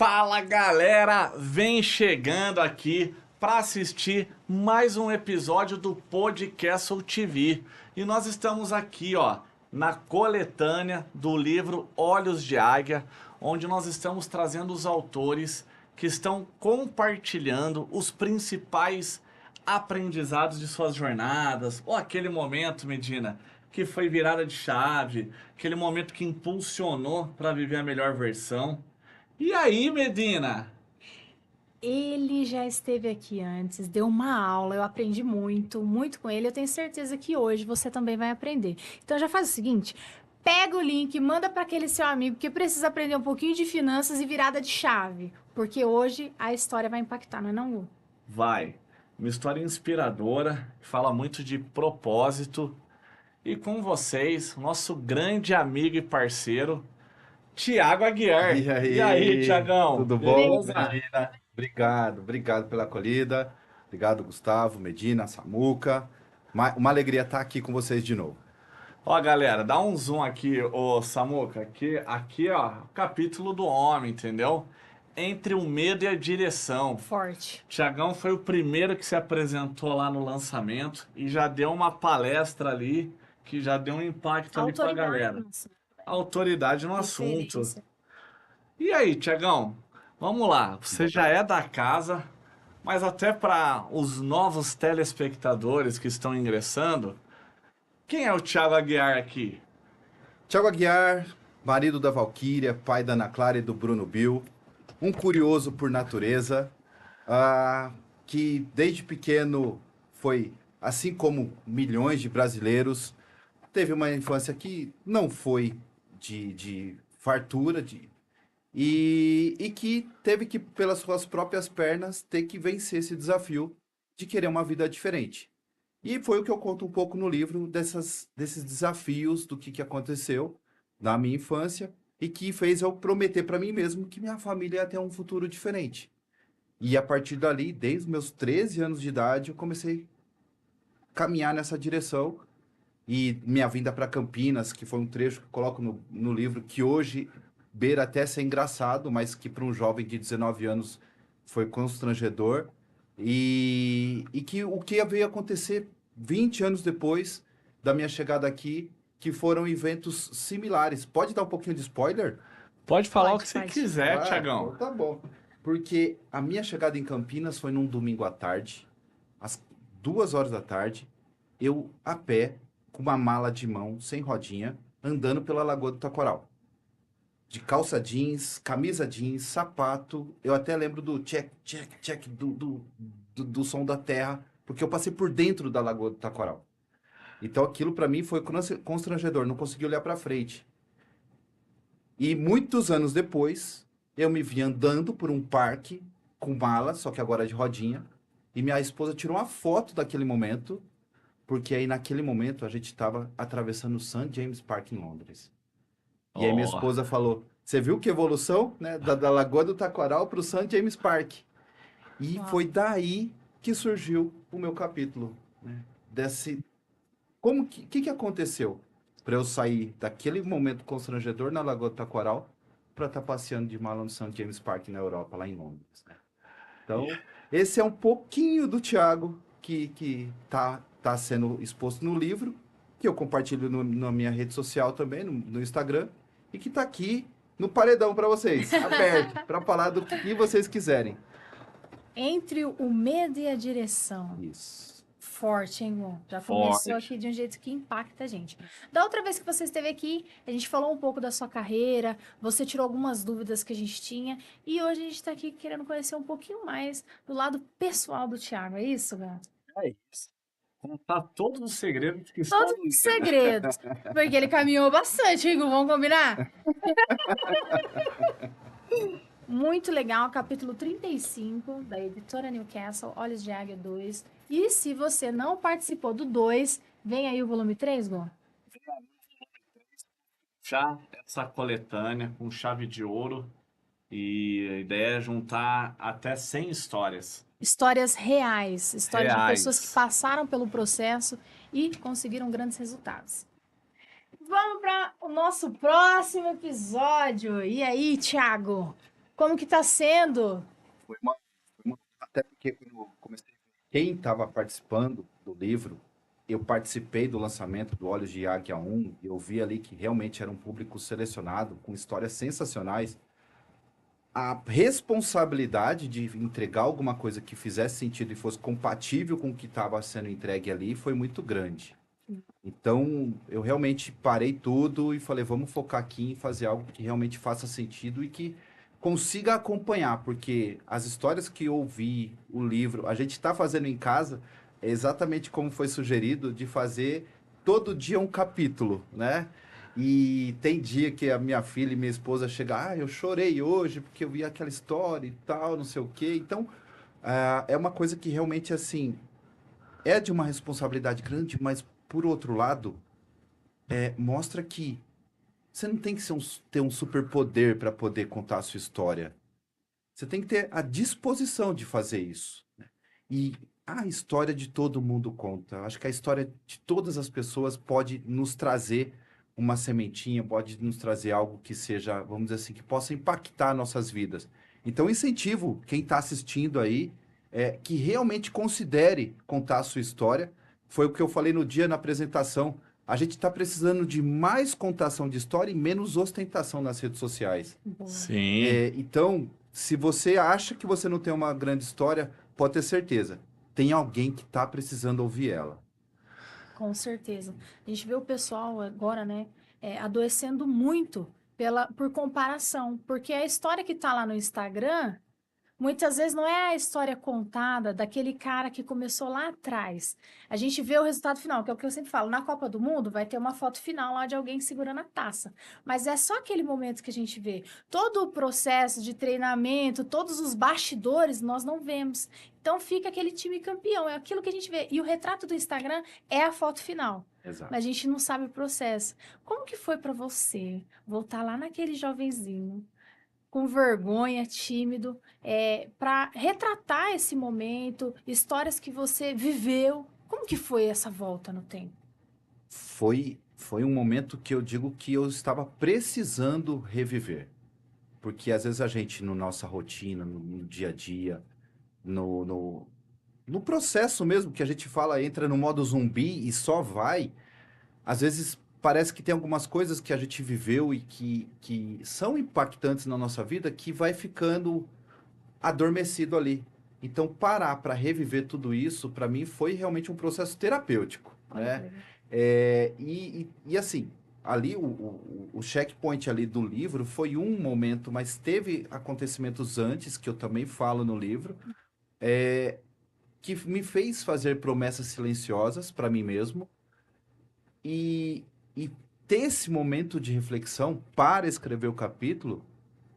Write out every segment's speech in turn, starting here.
Fala galera, vem chegando aqui para assistir mais um episódio do Podcastle TV. E nós estamos aqui, ó, na coletânea do livro Olhos de Águia, onde nós estamos trazendo os autores que estão compartilhando os principais aprendizados de suas jornadas, ou aquele momento, Medina, que foi virada de chave, aquele momento que impulsionou para viver a melhor versão. E aí, Medina? Ele já esteve aqui antes, deu uma aula, eu aprendi muito, muito com ele. Eu tenho certeza que hoje você também vai aprender. Então já faz o seguinte, pega o link, manda para aquele seu amigo que precisa aprender um pouquinho de finanças e virada de chave, porque hoje a história vai impactar, não é não, Gu? Vai. Uma história inspiradora, que fala muito de propósito. E com vocês, nosso grande amigo e parceiro, Tiago Aguiar. E E aí, aí, Tiagão? tudo bom, Beleza? Medina? Obrigado pela acolhida. Obrigado, Gustavo, Medina, Samuca. Uma alegria estar aqui com vocês de novo. Ó, galera, dá um zoom aqui, ô Samuca. Aqui, ó, o capítulo do homem, entendeu? Entre o medo e a direção. Forte. Tiagão foi o primeiro que se apresentou lá no lançamento e já deu uma palestra ali que já deu um impacto ali pra galera. Nossa, Autoridade no assunto. referência. E aí, Tiagão, vamos lá. Você já é da casa, mas até para os novos telespectadores que estão ingressando, quem é o Thiago Aguiar aqui? Tiago Aguiar, marido da Valquíria, pai da Ana Clara e do Bruno Bill. Um curioso por natureza, que desde pequeno foi, assim como milhões de brasileiros, teve uma infância que não foi de fartura, e que teve que, pelas suas próprias pernas, ter que vencer esse desafio de querer uma vida diferente. E foi o que eu conto um pouco no livro, desses desafios, do que aconteceu na minha infância, e que fez eu prometer para mim mesmo que minha família ia ter um futuro diferente. E a partir dali, desde os meus 13 anos de idade, eu comecei a caminhar nessa direção. E minha vinda para Campinas, que foi um trecho que eu coloco no livro, que hoje beira até ser engraçado, mas que para um jovem de 19 anos foi constrangedor. E que o que veio acontecer 20 anos depois da minha chegada aqui, que foram eventos similares. Pode dar um pouquinho de spoiler? Pode falar o Pode, que você pode. quiser, Então Tiagão. tá bom. Porque a minha chegada em Campinas foi num domingo à tarde, às 2 horas da tarde, eu a pé, com uma mala de mão, sem rodinha, andando pela Lagoa do Taquaral. De calça jeans, camisa jeans, sapato. Eu até lembro do check, check, check do som da terra, porque eu passei por dentro da Lagoa do Taquaral. Então aquilo para mim foi constrangedor, não consegui olhar para frente. E muitos anos depois, eu me vi andando por um parque com mala, só que agora de rodinha, e minha esposa tirou uma foto daquele momento, porque aí naquele momento a gente estava atravessando o St. James Park em Londres. E aí minha Ó, esposa falou, você viu que evolução, né, da Lagoa do Taquaral para o St. James Park? E Uau. foi daí que surgiu o meu capítulo, né, desse... que aconteceu para eu sair daquele momento constrangedor na Lagoa do Taquaral para estar passeando de mala no St. James Park na Europa, lá em Londres, né? Então, esse é um pouquinho do Thiago que tá sendo exposto no livro, que eu compartilho na minha rede social também, no Instagram, e que tá aqui no paredão para vocês, aberto, para falar do que vocês quiserem. Entre o medo e a direção. Isso. Forte, hein, Gu? Já Forte. começou aqui de um jeito que impacta a gente. Da outra vez que você esteve aqui, a gente falou um pouco da sua carreira, você tirou algumas dúvidas que a gente tinha, e hoje a gente está aqui querendo conhecer um pouquinho mais do lado pessoal do Thiago, é isso, Gá? é isso. Contar todos os segredos que estão Todos no os livro. segredos. Porque ele caminhou bastante, hein, Gu? Vamos combinar? Muito legal, capítulo 35 da editora Newcastle, Olhos de Águia 2. E se você não participou do 2, vem aí o volume 3, Gu? Já essa coletânea com chave de ouro e a ideia é juntar até 100 histórias Histórias reais, histórias de pessoas que reais. passaram pelo processo e conseguiram grandes resultados. Vamos para o nosso próximo episódio. E aí, Thiago? Como que tá sendo? Até porque quando eu comecei a ver quem estava participando do livro, eu participei do lançamento do Olhos de Águia 1 e eu vi ali que realmente era um público selecionado, com histórias sensacionais. A responsabilidade de entregar alguma coisa que fizesse sentido e fosse compatível com o que estava sendo entregue ali foi muito grande. Então, eu realmente parei tudo e falei, vamos focar aqui em fazer algo que realmente faça sentido e que consiga acompanhar, porque as histórias que eu ouvi, o livro, a gente está fazendo em casa é exatamente como foi sugerido, de fazer todo dia um capítulo, né? E tem dia que a minha filha e minha esposa chegam, eu chorei hoje porque eu vi aquela história e tal, não sei o quê. Então, é uma coisa que realmente, assim, é de uma responsabilidade grande, mas, por outro lado, mostra que você não tem que ter um superpoder para poder contar a sua história. Você tem que ter a disposição de fazer isso. E a história de todo mundo conta. Eu acho que a história de todas as pessoas pode nos trazer uma sementinha, pode nos trazer algo que seja, vamos dizer assim, que possa impactar nossas vidas. Então, incentivo quem está assistindo aí que realmente considere contar a sua história. Foi o que eu falei no dia na apresentação. A gente está precisando de mais contação de história e menos ostentação nas redes sociais. Boa. Sim. Então, se você acha que você não tem uma grande história, pode ter certeza. Tem alguém que está precisando ouvir ela. Com certeza. A gente vê o pessoal agora, né, adoecendo muito por comparação, porque a história que tá lá no Instagram, muitas vezes não é a história contada daquele cara que começou lá atrás. A gente vê o resultado final, que é o que eu sempre falo, na Copa do Mundo vai ter uma foto final lá de alguém segurando a taça. Mas é só aquele momento que a gente vê. Todo o processo de treinamento, todos os bastidores, nós não vemos. Então fica aquele time campeão, é aquilo que a gente vê. E o retrato do Instagram é a foto final. Exato. Mas a gente não sabe o processo. Como que foi para você voltar lá naquele jovenzinho, com vergonha, tímido, para retratar esse momento, histórias que você viveu? Como que foi essa volta no tempo? Foi um momento que eu digo que eu estava precisando reviver. Porque às vezes a gente, no nossa rotina, no dia a dia, no, no, no processo mesmo que a gente fala, entra no modo zumbi e só vai, às vezes parece que tem algumas coisas que a gente viveu e que são impactantes na nossa vida que vai ficando adormecido ali. Então, parar para reviver tudo isso, para mim, foi realmente um processo terapêutico, Olha que né? legal. E assim, ali o checkpoint ali do livro foi um momento, mas teve acontecimentos antes, que eu também falo no livro, que me fez fazer promessas silenciosas para mim mesmo e ter esse momento de reflexão para escrever o capítulo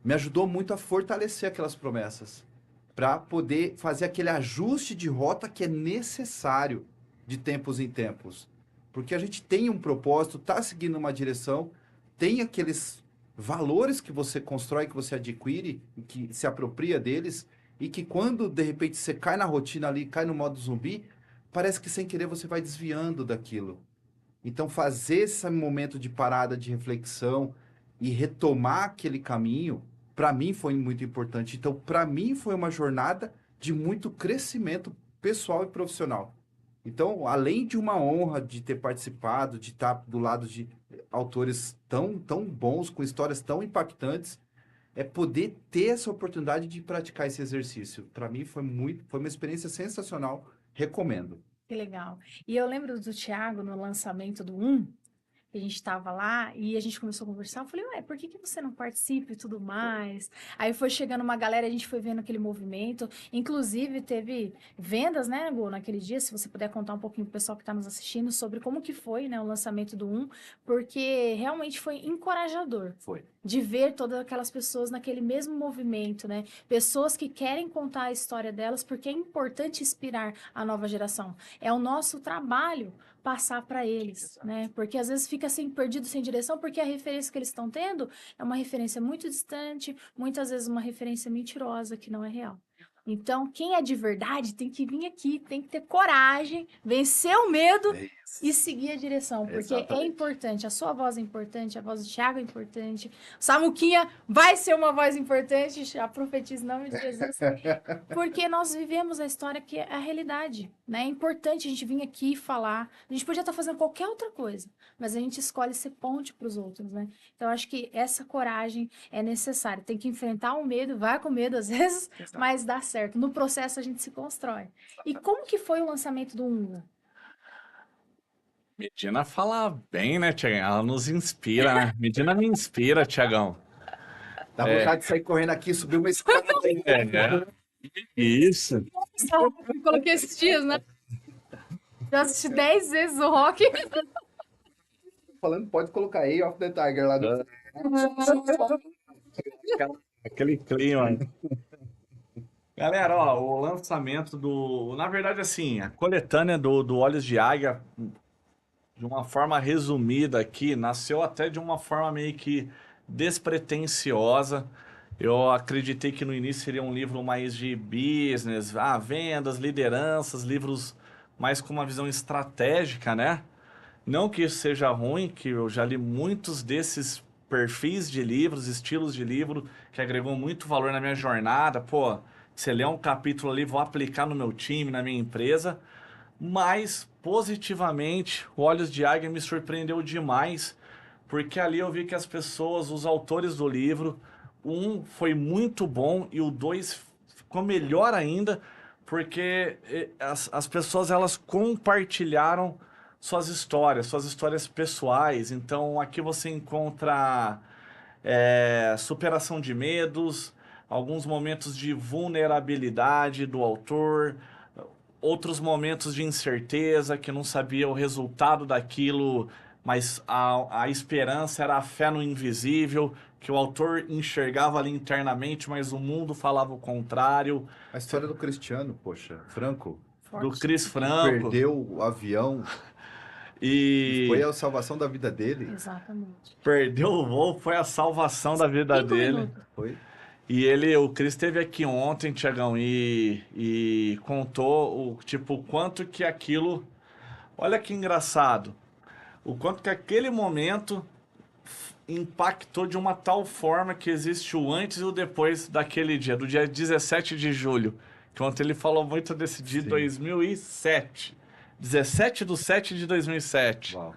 me ajudou muito a fortalecer aquelas promessas, para poder fazer aquele ajuste de rota que é necessário de tempos em tempos. Porque a gente tem um propósito, está seguindo uma direção, tem aqueles valores que você constrói, que você adquire, que se apropria deles, e que quando de repente você cai na rotina ali, cai no modo zumbi, parece que sem querer você vai desviando daquilo. Então, fazer esse momento de parada, de reflexão e retomar aquele caminho, para mim foi muito importante. Então, para mim foi uma jornada de muito crescimento pessoal e profissional. Então, além de uma honra de ter participado, de estar do lado de autores tão bons, com histórias tão impactantes, é poder ter essa oportunidade de praticar esse exercício. Para mim foi uma experiência sensacional. Recomendo. Que legal. E eu lembro do Thiago no lançamento do Um, que a gente estava lá e a gente começou a conversar. Eu falei, ué, por que você não participa e tudo mais? Aí foi chegando uma galera, a gente foi vendo aquele movimento. Inclusive, teve vendas, né, Gu, naquele dia. Se você puder contar um pouquinho pro pessoal que está nos assistindo sobre como que foi, né, o lançamento do Um, porque realmente foi encorajador. Foi. De ver todas aquelas pessoas naquele mesmo movimento, né? Pessoas que querem contar a história delas, porque é importante inspirar a nova geração. É o nosso trabalho passar para eles, Exato. né? Porque às vezes fica assim perdido, sem direção, porque a referência que eles estão tendo é uma referência muito distante, muitas vezes uma referência mentirosa que não é real. Então, quem é de verdade tem que vir aqui, tem que ter coragem, vencer o medo É isso. e seguir a direção, porque é Exatamente. importante, a sua voz é importante, a voz do Thiago é importante, o Samuquinha vai ser uma voz importante, já profetizo em nome de Jesus, porque nós vivemos a história que é a realidade, né? É importante a gente vir aqui e falar, a gente podia estar fazendo qualquer outra coisa, mas a gente escolhe ser ponte para os outros, né? Então, eu acho que essa coragem é necessária, tem que enfrentar o medo, vai com medo às vezes, Exato. mas dá certo, no processo a gente se constrói. E como que foi o lançamento do Unga? Medina fala bem, né, Tiagão? Ela nos inspira, né? Medina me inspira, Tiagão. Dá vontade de sair correndo aqui, subir uma escada. É, isso. Eu coloquei esses dias, né? Já assisti 10 vezes o Rock. Falando, pode colocar Eye of the Tiger lá no... Aquele clima. Galera, ó, o lançamento do. Na verdade, assim, a coletânea do Olhos de Águia, de uma forma resumida aqui, nasceu até de uma forma meio que despretensiosa. Eu acreditei que no início seria um livro mais de business, vendas, lideranças, livros mais com uma visão estratégica, né? Não que isso seja ruim, que eu já li muitos desses perfis de livros, estilos de livro, que agregou muito valor na minha jornada. Pô, você lê um capítulo ali, vou aplicar no meu time, na minha empresa. Mas, positivamente, o Olhos de Águia me surpreendeu demais, porque ali eu vi que as pessoas, os autores do livro, um foi muito bom e o dois ficou melhor ainda, porque as pessoas elas compartilharam suas histórias pessoais. Então aqui você encontra superação de medos, alguns momentos de vulnerabilidade do autor, outros momentos de incerteza, que não sabia o resultado daquilo, mas a esperança era a fé no invisível, que o autor enxergava ali internamente, mas o mundo falava o contrário. A história do Cristiano, poxa, Franco, Do Forte. Chris que Franco. perdeu o avião e foi E a salvação da vida dele. Exatamente. perdeu o voo, foi a salvação da vida 5 dele. minutos. Foi? E o Chris esteve aqui ontem, Tiagão, e contou o quanto que aquilo. Olha que engraçado. O quanto que aquele momento impactou de uma tal forma que existe o antes e o depois daquele dia, do dia 17 de julho. Que ontem ele falou muito desse dia de Sim. 2007. 17/7 de 2007. Uau.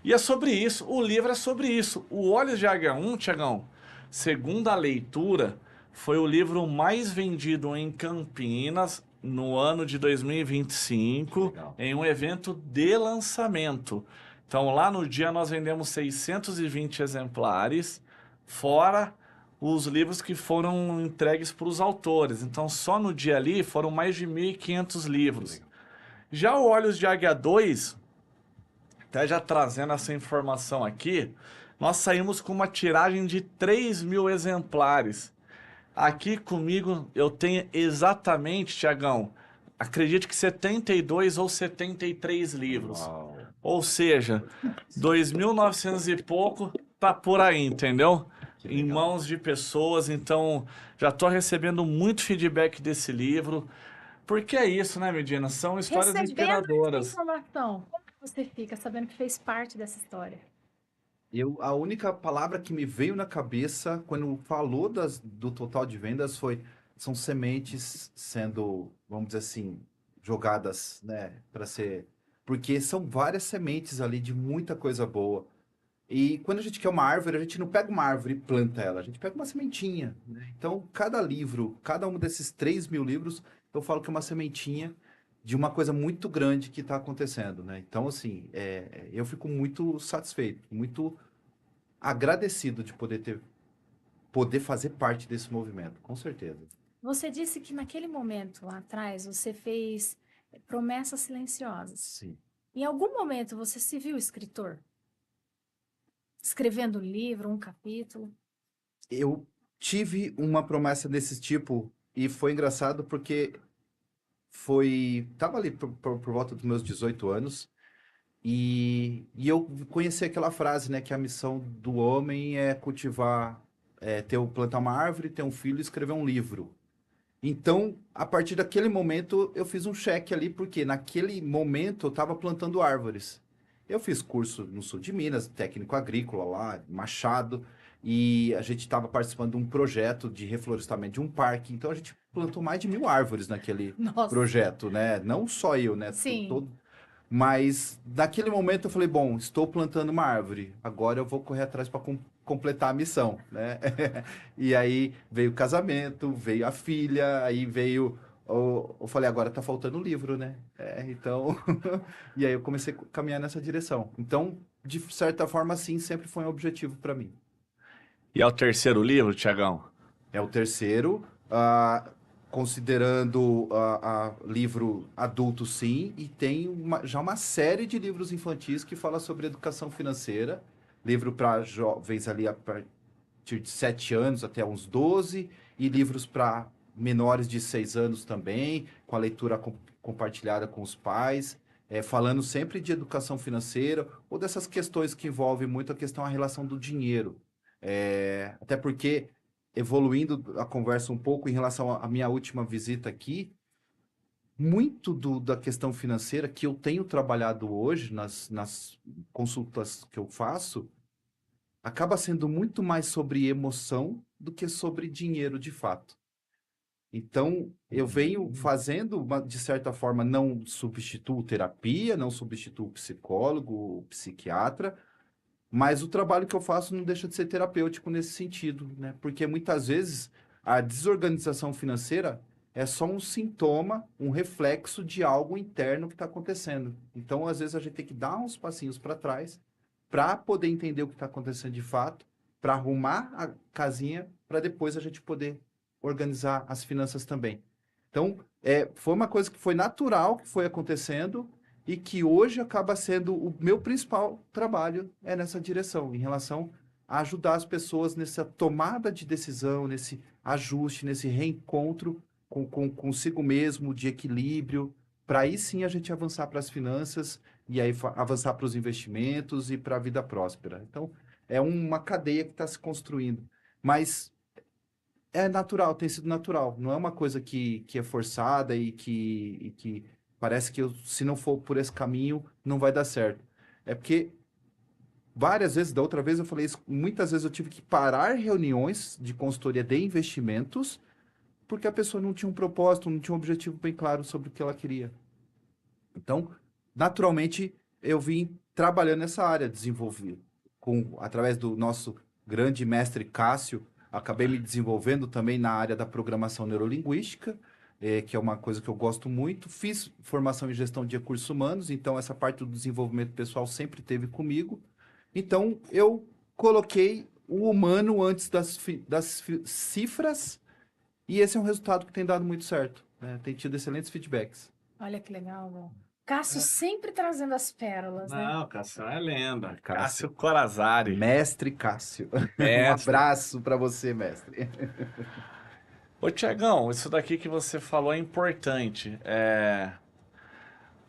E é sobre isso, o livro é sobre isso. O Olhos de Águia 1, Tiagão, segundo a leitura, foi o livro mais vendido em Campinas no ano de 2025, Legal. em um evento de lançamento. Então, lá no dia nós vendemos 620 exemplares, fora os livros que foram entregues para os autores. Então, só no dia ali foram mais de 1.500 livros. Legal. Já o Olhos de Águia 2, até já trazendo essa informação aqui, nós saímos com uma tiragem de 3.000 exemplares. Aqui comigo eu tenho exatamente, Tiagão, acredito que 72 ou 73 livros. Uau. Ou seja, 2.900 e pouco tá por aí, entendeu? Que Em legal. mãos de pessoas, então já tô recebendo muito feedback desse livro. Porque é isso, né, Medina? São histórias Recebendo essa inspiradoras. informação, como que você fica sabendo que fez parte dessa história? A única palavra que me veio na cabeça quando falou do total de vendas são sementes sendo, vamos dizer assim, jogadas, né, para ser, porque são várias sementes ali de muita coisa boa. E quando a gente quer uma árvore, a gente não pega uma árvore e planta ela, a gente pega uma sementinha, né? Então, cada livro, cada um desses 3.000 livros, eu falo que é uma sementinha de uma coisa muito grande que está acontecendo, né? Então, assim, eu fico muito satisfeito, muito agradecido de poder fazer parte desse movimento, com certeza. Você disse que naquele momento lá atrás você fez promessas silenciosas. Sim. Em algum momento você se viu escritor? Escrevendo um livro, um capítulo? Eu tive uma promessa desse tipo e foi engraçado porque tava ali por volta dos meus 18 anos e eu conheci aquela frase, né, que a missão do homem é cultivar plantar uma árvore, ter um filho e escrever um livro. Então, a partir daquele momento, eu fiz um cheque ali, porque naquele momento eu estava plantando árvores. Eu fiz curso no sul de Minas, técnico agrícola lá, Machado, e a gente estava participando de um projeto de reflorestamento de um parque. Então, a gente plantou mais de 1.000 árvores naquele Nossa. projeto, né? Não só eu, né? Sim. Mas, naquele momento, eu falei, bom, estou plantando uma árvore. Agora eu vou correr atrás para completar a missão, né? E aí veio o casamento, veio a filha, aí veio... Eu falei, agora tá faltando o livro, né? Então... E aí eu comecei a caminhar nessa direção. Então, de certa forma, sim, sempre foi um objetivo para mim. E é o terceiro livro, Tiagão? É o terceiro, considerando livro adulto, sim, e tem já uma série de livros infantis que fala sobre educação financeira, livro para jovens ali a partir de 7 anos até uns 12, e livros para menores de 6 anos também, com a leitura compartilhada com os pais, falando sempre de educação financeira, ou dessas questões que envolvem muito a relação do dinheiro. Até porque evoluindo a conversa um pouco em relação à minha última visita aqui, muito da questão financeira que eu tenho trabalhado hoje nas consultas que eu faço, acaba sendo muito mais sobre emoção do que sobre dinheiro de fato. Então, eu venho fazendo, de certa forma, não substituo terapia, não substituo psicólogo, psiquiatra, mas o trabalho que eu faço não deixa de ser terapêutico nesse sentido, né? Porque muitas vezes a desorganização financeira é só um sintoma, um reflexo de algo interno que está acontecendo. Então, às vezes, a gente tem que dar uns passinhos para trás para poder entender o que está acontecendo de fato, para arrumar a casinha, para depois a gente poder organizar as finanças também. Então, foi uma coisa que foi natural que foi acontecendo e que hoje acaba sendo o meu principal trabalho nessa direção, em relação a ajudar as pessoas nessa tomada de decisão, nesse ajuste, nesse reencontro consigo mesmo, de equilíbrio, para aí sim a gente avançar para as finanças e aí avançar para os investimentos e para a vida próspera. Então, é uma cadeia que está se construindo. Mas é natural, tem sido natural. Não é uma coisa que é forçada e que parece que se não for por esse caminho, não vai dar certo. É porque várias vezes, da outra vez eu falei isso, muitas vezes eu tive que parar reuniões de consultoria de investimentos porque a pessoa não tinha um propósito, não tinha um objetivo bem claro sobre o que ela queria. Então, naturalmente, eu vim trabalhando nessa área, desenvolver através do nosso grande mestre Cássio, acabei me desenvolvendo também na área da programação neurolinguística, que é uma coisa que eu gosto muito. Fiz formação em gestão de recursos humanos, então essa parte do desenvolvimento pessoal sempre teve comigo. Então, eu coloquei o humano antes das cifras, e esse é um resultado que tem dado muito certo, né? Tem tido excelentes feedbacks. Olha que legal, Val. Cássio sempre trazendo as pérolas, né? Não, Cássio é lenda. Cássio Corazari. Mestre Cássio. Mestre. Um abraço para você, mestre. Ô, Tiagão, isso daqui que você falou é importante.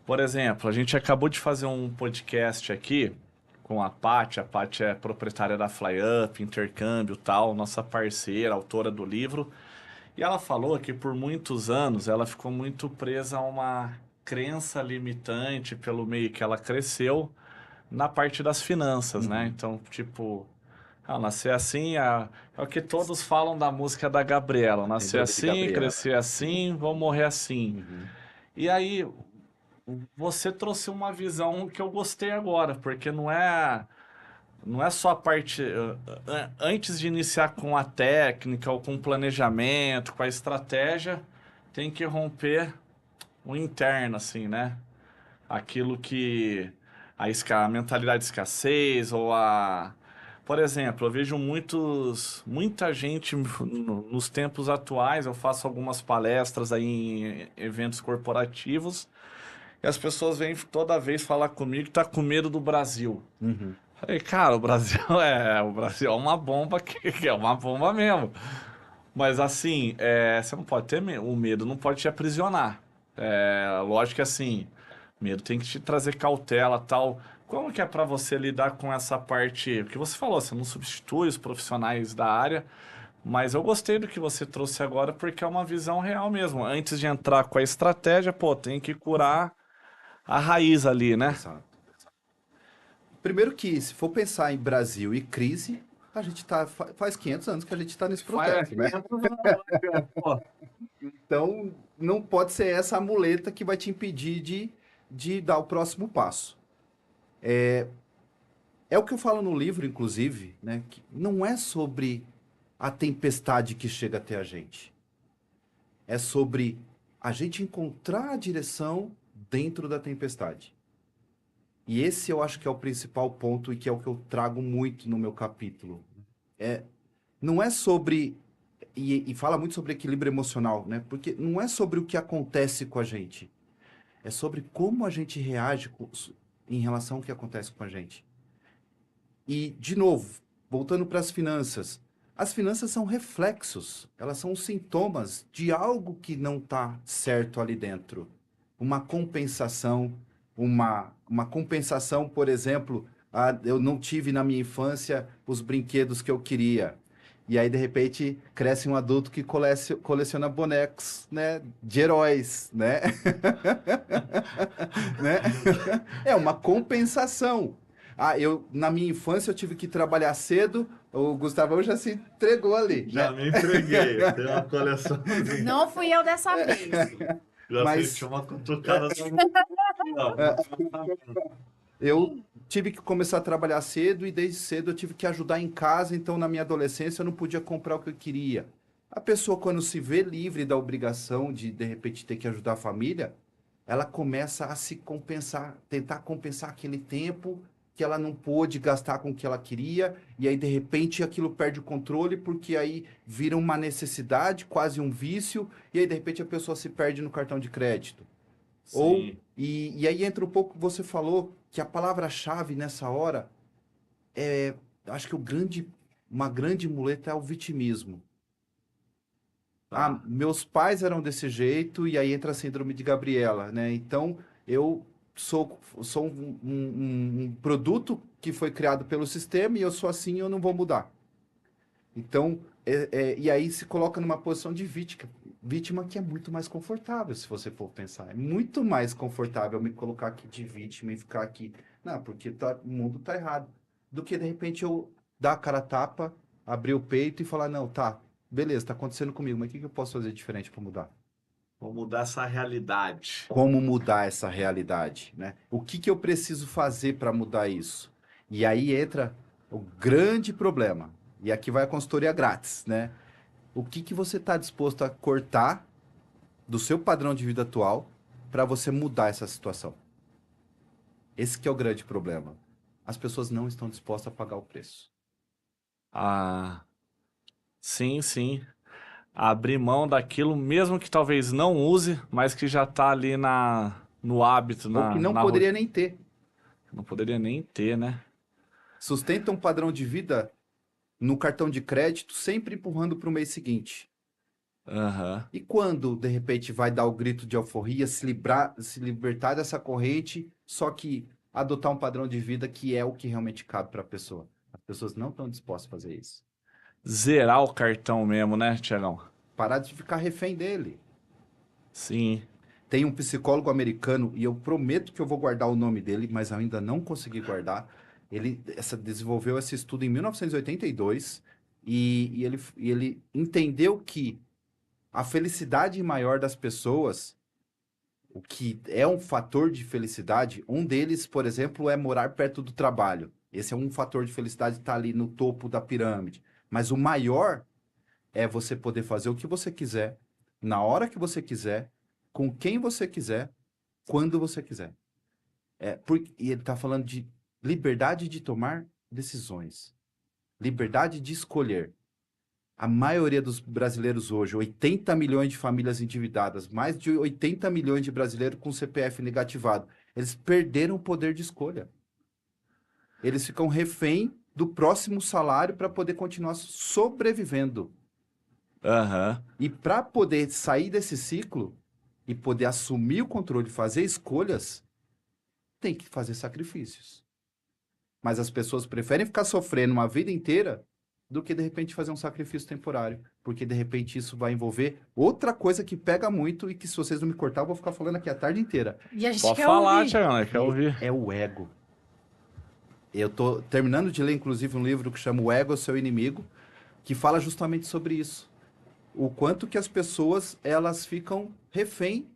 Por exemplo, a gente acabou de fazer um podcast aqui com a Paty. A Paty é proprietária da FlyUp, intercâmbio e tal, nossa parceira, autora do livro. E ela falou que por muitos anos ela ficou muito presa a uma crença limitante pelo meio que ela cresceu na parte das finanças, né? Então, tipo, nascer assim, é o que todos falam da música da Gabriela. Nascer assim, crescer assim, vou morrer assim. E aí, você trouxe uma visão que eu gostei agora, porque não é só a parte... Antes de iniciar com a técnica, ou com o planejamento, com a estratégia, tem que romper o interno, assim, né? Aquilo que... A mentalidade de escassez, ou a... Por exemplo, eu vejo muita gente nos tempos atuais, eu faço algumas palestras aí em eventos corporativos, e as pessoas vêm toda vez falar comigo que tá com medo do Brasil. Falei, cara, o Brasil é uma bomba que é uma bomba mesmo. Mas assim, você não pode ter o medo, não pode te aprisionar. Lógico que assim, medo tem que te trazer cautela, tal. Como que é para você lidar com essa parte? Porque você falou, você não substitui os profissionais da área, mas eu gostei do que você trouxe agora porque é uma visão real mesmo. Antes de entrar com a estratégia, pô, tem que curar a raiz ali, né? Exato. Primeiro que, se for pensar em Brasil e crise, a gente faz 500 anos que a gente está nesse processo, né? Pô, Então, não pode ser essa a muleta que vai te impedir de dar o próximo passo. É o que eu falo no livro, inclusive, né? Que não é sobre a tempestade que chega até a gente. É sobre a gente encontrar a direção dentro da tempestade. E esse eu acho que é o principal ponto e que é o que eu trago muito no meu capítulo. Não é sobre... E fala muito sobre equilíbrio emocional, né? Porque não é sobre o que acontece com a gente. É sobre como a gente reage em relação ao que acontece com a gente. E, de novo, voltando para as finanças são reflexos, elas são sintomas de algo que não está certo ali dentro. Uma compensação, uma compensação, por exemplo, eu não tive na minha infância os brinquedos que eu queria. E aí, de repente, cresce um adulto que coleciona bonecos, né, de heróis, né? Né? É uma compensação. Na minha infância, eu tive que trabalhar cedo. O Gustavão já se entregou ali, já né? me entreguei, tem uma coleção. Não fui eu dessa vez. Já Mas- senti uma cutucada. Eu tive que começar a trabalhar cedo e desde cedo eu tive que ajudar em casa. Então, na minha adolescência, eu não podia comprar o que eu queria. A pessoa, quando se vê livre da obrigação de repente, ter que ajudar a família, ela começa a se compensar, tentar compensar aquele tempo que ela não pôde gastar com o que ela queria, e aí, de repente, aquilo perde o controle, porque aí vira uma necessidade, quase um vício, e aí, de repente, a pessoa se perde no cartão de crédito. Sim. E aí entra um pouco que você falou, que a palavra-chave nessa hora acho que uma grande muleta é o vitimismo. Tá. Meus pais eram desse jeito, e aí entra a síndrome de Gabriela, né? Então, eu sou um produto que foi criado pelo sistema, e eu sou assim e eu não vou mudar. Então, e aí se coloca numa posição de vítima que é muito mais confortável, se você for pensar. É muito mais confortável me colocar aqui de vítima e ficar aqui, não, porque o mundo tá errado, do que de repente eu dar a cara a tapa, abrir o peito e falar, não, tá, beleza, tá acontecendo comigo, mas o que eu posso fazer diferente para mudar? Vou mudar essa realidade. Como mudar essa realidade, né? O que eu preciso fazer para mudar isso? E aí entra o grande problema. E aqui vai a consultoria grátis, né? O que você está disposto a cortar do seu padrão de vida atual para você mudar essa situação? Esse que é o grande problema. As pessoas não estão dispostas a pagar o preço. Ah, sim, sim. Abrir mão daquilo, mesmo que talvez não use, mas que já tá ali no hábito, Ou que não na poderia nem ter. Não poderia nem ter, né? Sustenta um padrão de vida no cartão de crédito, sempre empurrando para o mês seguinte. Aham. E quando, de repente, vai dar o grito de alforria, se libertar dessa corrente, só que adotar um padrão de vida que é o que realmente cabe para a pessoa? As pessoas não estão dispostas a fazer isso. Zerar o cartão mesmo, né, Tiagão? Parar de ficar refém dele. Sim. Tem um psicólogo americano, e eu prometo que eu vou guardar o nome dele, mas eu ainda não consegui guardar. Ele desenvolveu esse estudo em 1982, e ele entendeu que a felicidade maior das pessoas, o que é um fator de felicidade, um deles, por exemplo, é morar perto do trabalho. Esse é um fator de felicidade, está ali no topo da pirâmide. Mas o maior é você poder fazer o que você quiser, na hora que você quiser, com quem você quiser, quando você quiser. E ele está falando de liberdade de tomar decisões, liberdade de escolher. A maioria dos brasileiros hoje, 80 milhões de famílias endividadas, mais de 80 milhões de brasileiros com CPF negativado, eles perderam o poder de escolha. Eles ficam refém do próximo salário para poder continuar sobrevivendo. Aham. E para poder sair desse ciclo e poder assumir o controle, fazer escolhas, tem que fazer sacrifícios. Mas as pessoas preferem ficar sofrendo uma vida inteira do que, de repente, fazer um sacrifício temporário. Porque, de repente, isso vai envolver outra coisa que pega muito e que, se vocês não me cortar, eu vou ficar falando aqui a tarde inteira. E a gente Pode quer falar, ouvir. Tiagão, quer Que ouvir. é o ego. Eu tô terminando de ler, inclusive, um livro que chama O Ego é Seu Inimigo, que fala justamente sobre isso. O quanto que as pessoas, elas ficam refém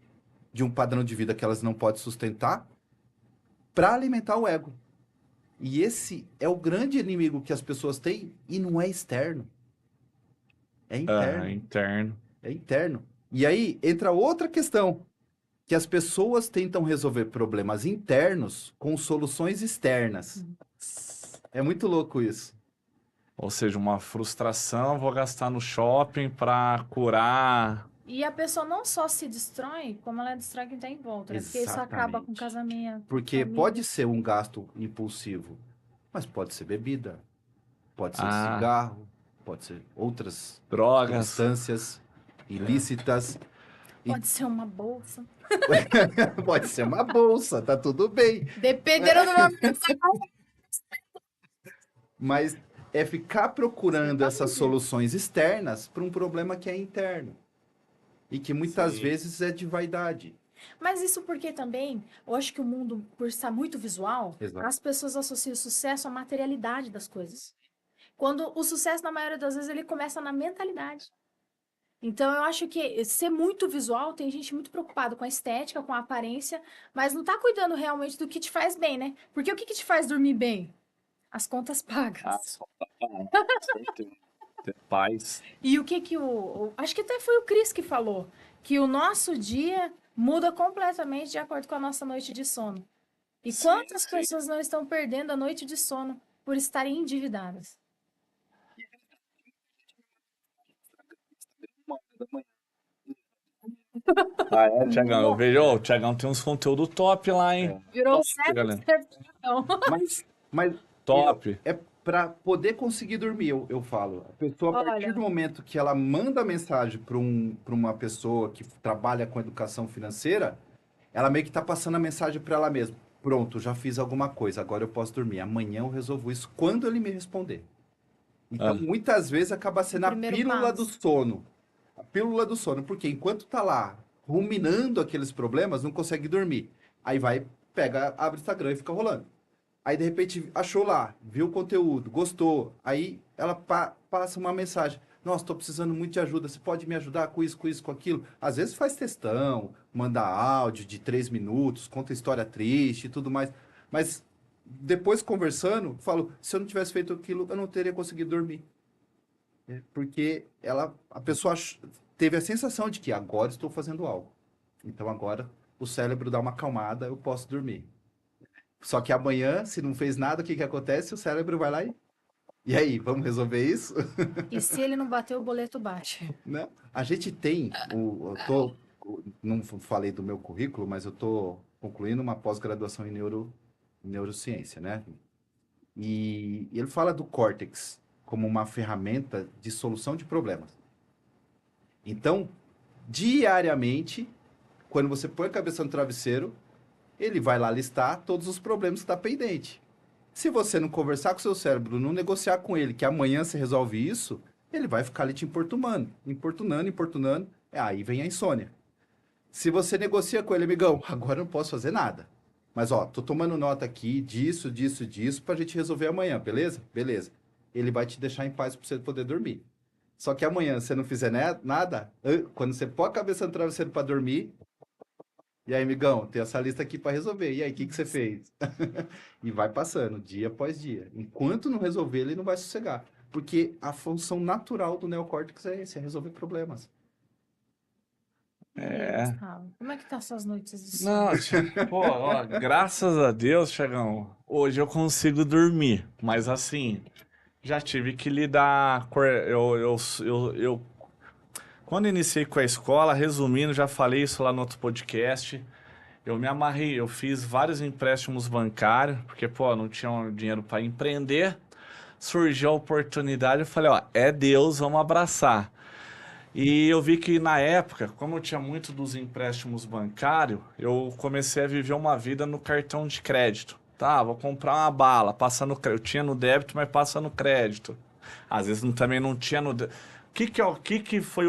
de um padrão de vida que elas não podem sustentar para alimentar o ego. E esse é o grande inimigo que as pessoas têm e não é externo. É interno. Interno. É interno. E aí entra outra questão, que as pessoas tentam resolver problemas internos com soluções externas. É muito louco isso. Ou seja, uma frustração, vou gastar no shopping pra curar. E a pessoa não só se destrói, como ela destrói quem tá em volta, né? Porque isso acaba com o Exatamente. casamento. Porque família. pode ser um gasto impulsivo, mas pode ser bebida, pode ser Ah. cigarro, pode ser outras Drogas. substâncias ilícitas. Pode ser uma bolsa. Pode ser uma bolsa, tá tudo bem. Dependendo do momento. Mas é ficar procurando Você tá essas vendo? soluções externas para um problema que é interno. E que muitas Sim. vezes é de vaidade. Mas isso porque também, eu acho que o mundo, por estar muito visual, Exato. as pessoas associam o sucesso à materialidade das coisas. Quando o sucesso, na maioria das vezes, ele começa na mentalidade. Então, eu acho que ser muito visual, tem gente muito preocupada com a estética, com a aparência, mas não tá cuidando realmente do que te faz bem, né? Porque o que te faz dormir bem? As contas pagas. Só tá bom. Certeza. Ter paz. E o que acho que até foi o Cris que falou, que o nosso dia muda completamente de acordo com a nossa noite de sono. E Sim, quantas sim. pessoas não estão perdendo a noite de sono por estarem endividadas? Ah, é, Tiagão? Eu vejo, o Tiagão tem uns conteúdo top lá, hein? Virou Top, certo, galera. não. Mas Top. é para poder conseguir dormir, eu falo. A pessoa, a partir Olha. do momento que ela manda mensagem para uma pessoa que trabalha com educação financeira, ela meio que está passando a mensagem para ela mesma. Pronto, já fiz alguma coisa, agora eu posso dormir. Amanhã eu resolvo isso quando ele me responder. Então, muitas vezes acaba sendo a primeiro pílula do passo. sono. A pílula do sono, porque enquanto tá lá ruminando aqueles problemas, não consegue dormir. Aí vai, pega, abre o Instagram e fica rolando. Aí, de repente, achou lá, viu o conteúdo, gostou. Aí ela passa uma mensagem. Nossa, tô precisando muito de ajuda. Você pode me ajudar com isso, com isso, com aquilo? Às vezes faz textão, manda áudio de 3 minutos, conta história triste e tudo mais. Mas depois conversando, falo, se eu não tivesse feito aquilo, eu não teria conseguido dormir. Porque a pessoa teve a sensação de que agora estou fazendo algo. Então agora o cérebro dá uma acalmada, eu posso dormir. Só que amanhã, se não fez nada, o que acontece? O cérebro vai lá e aí, vamos resolver isso? E se ele não bater, o boleto bate. Né? A gente tem, não falei do meu currículo, mas eu estou concluindo uma pós-graduação em neurociência, né? E ele fala do córtex como uma ferramenta de solução de problemas. Então, diariamente, quando você põe a cabeça no travesseiro, ele vai lá listar todos os problemas que está pendente. Se você não conversar com o seu cérebro, não negociar com ele, que amanhã você resolve isso, ele vai ficar ali te importunando. Aí vem a insônia. Se você negocia com ele, amigão, agora eu não posso fazer nada. Mas, ó, tô tomando nota aqui disso, pra gente resolver amanhã, beleza? Beleza. Ele vai te deixar em paz pra você poder dormir. Só que amanhã, se você não fizer nada, quando você põe a cabeça no travesseiro pra dormir, e aí, amigão, tem essa lista aqui pra resolver. E aí, o que você fez? E vai passando, dia após dia. Enquanto não resolver, ele não vai sossegar. Porque a função natural do neocórtex é esse, é resolver problemas. É. Gustavo, como é que tá suas noites de sono? Não, pô, ó, graças a Deus, Tiagão, hoje eu consigo dormir. Mas assim, já tive que lidar com... Eu quando iniciei com a escola, resumindo, já falei isso lá no outro podcast, eu me amarrei, eu fiz vários empréstimos bancários, porque, pô, não tinha dinheiro para empreender. Surgiu a oportunidade, eu falei, ó, é Deus, vamos abraçar. E eu vi que na época, como eu tinha muito dos empréstimos bancários, eu comecei a viver uma vida no cartão de crédito. Tá, vou comprar uma bala, passa no crédito. Eu tinha no débito, mas passa no crédito. Às vezes também não tinha no... O que que foi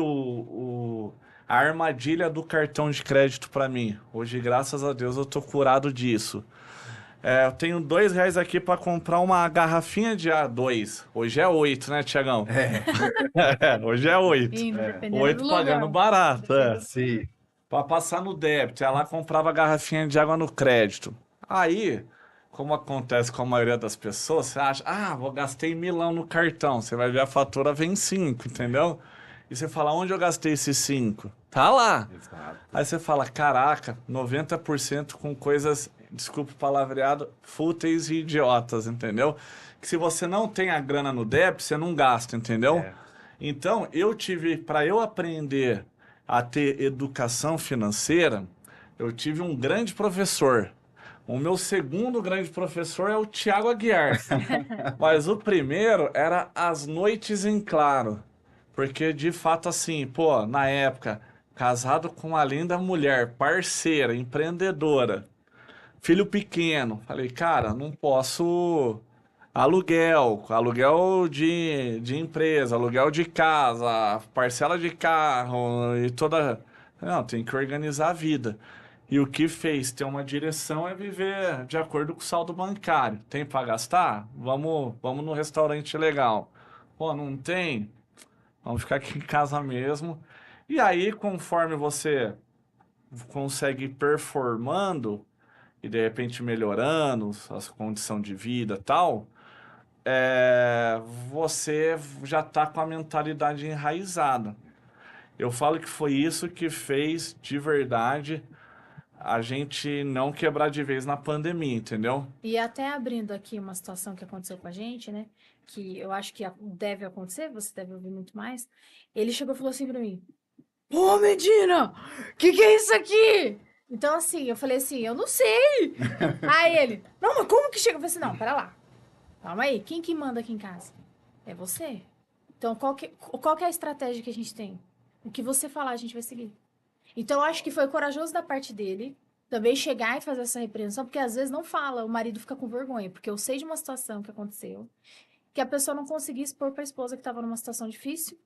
a armadilha do cartão de crédito para mim? Hoje, graças a Deus, eu tô curado disso. Eu tenho R$ 2 aqui para comprar uma garrafinha de A2. Hoje é 8, né, Tiagão? Hoje é 8. Indo, dependendo 8 do lugar. pagando barato, Sim. Para passar no débito. Ela comprava garrafinha de água no crédito. Aí, como acontece com a maioria das pessoas, você acha, gastei milão no cartão. Você vai ver a fatura, vem 5, entendeu? E você fala, onde eu gastei esses 5? Tá lá. Exato. Aí você fala, caraca, 90% com coisas, desculpa o palavreado, fúteis e idiotas, entendeu? Que se você não tem a grana no débito, você não gasta, entendeu? É. Então, para eu aprender a ter educação financeira, eu tive um grande professor. O meu segundo grande professor é o Tiago Aguiar. Mas o primeiro era As Noites em Claro. Porque, de fato, assim, pô, na época, casado com uma linda mulher, parceira, empreendedora, filho pequeno. Falei, cara, não posso. Aluguel de empresa, aluguel de casa, parcela de carro e toda. Não, tem que organizar a vida. E o que fez ter uma direção é viver de acordo com o saldo bancário. Tem para gastar? Vamos no restaurante legal. Pô, não tem? Vamos ficar aqui em casa mesmo. E aí, conforme você consegue ir performando e de repente melhorando a sua condição de vida e tal, você já está com a mentalidade enraizada. Eu falo que foi isso que fez de verdade a gente não quebrar de vez na pandemia, entendeu? E até abrindo aqui uma situação que aconteceu com a gente, né? Que eu acho que deve acontecer, você deve ouvir muito mais. Ele chegou e falou assim pra mim: Ô, Medina, que é isso aqui? Então, assim, eu falei assim, eu não sei. Aí ele, não, mas como que chega? Eu falei assim, não, pera lá. Calma aí, quem que manda aqui em casa? É você. Então, qual que é a estratégia que a gente tem? O que você falar, a gente vai seguir. Então, eu acho que foi corajoso da parte dele também chegar e fazer essa repreensão, porque às vezes não fala, o marido fica com vergonha, porque eu sei de uma situação que aconteceu, que a pessoa não conseguia expor pra esposa que estava numa situação difícil,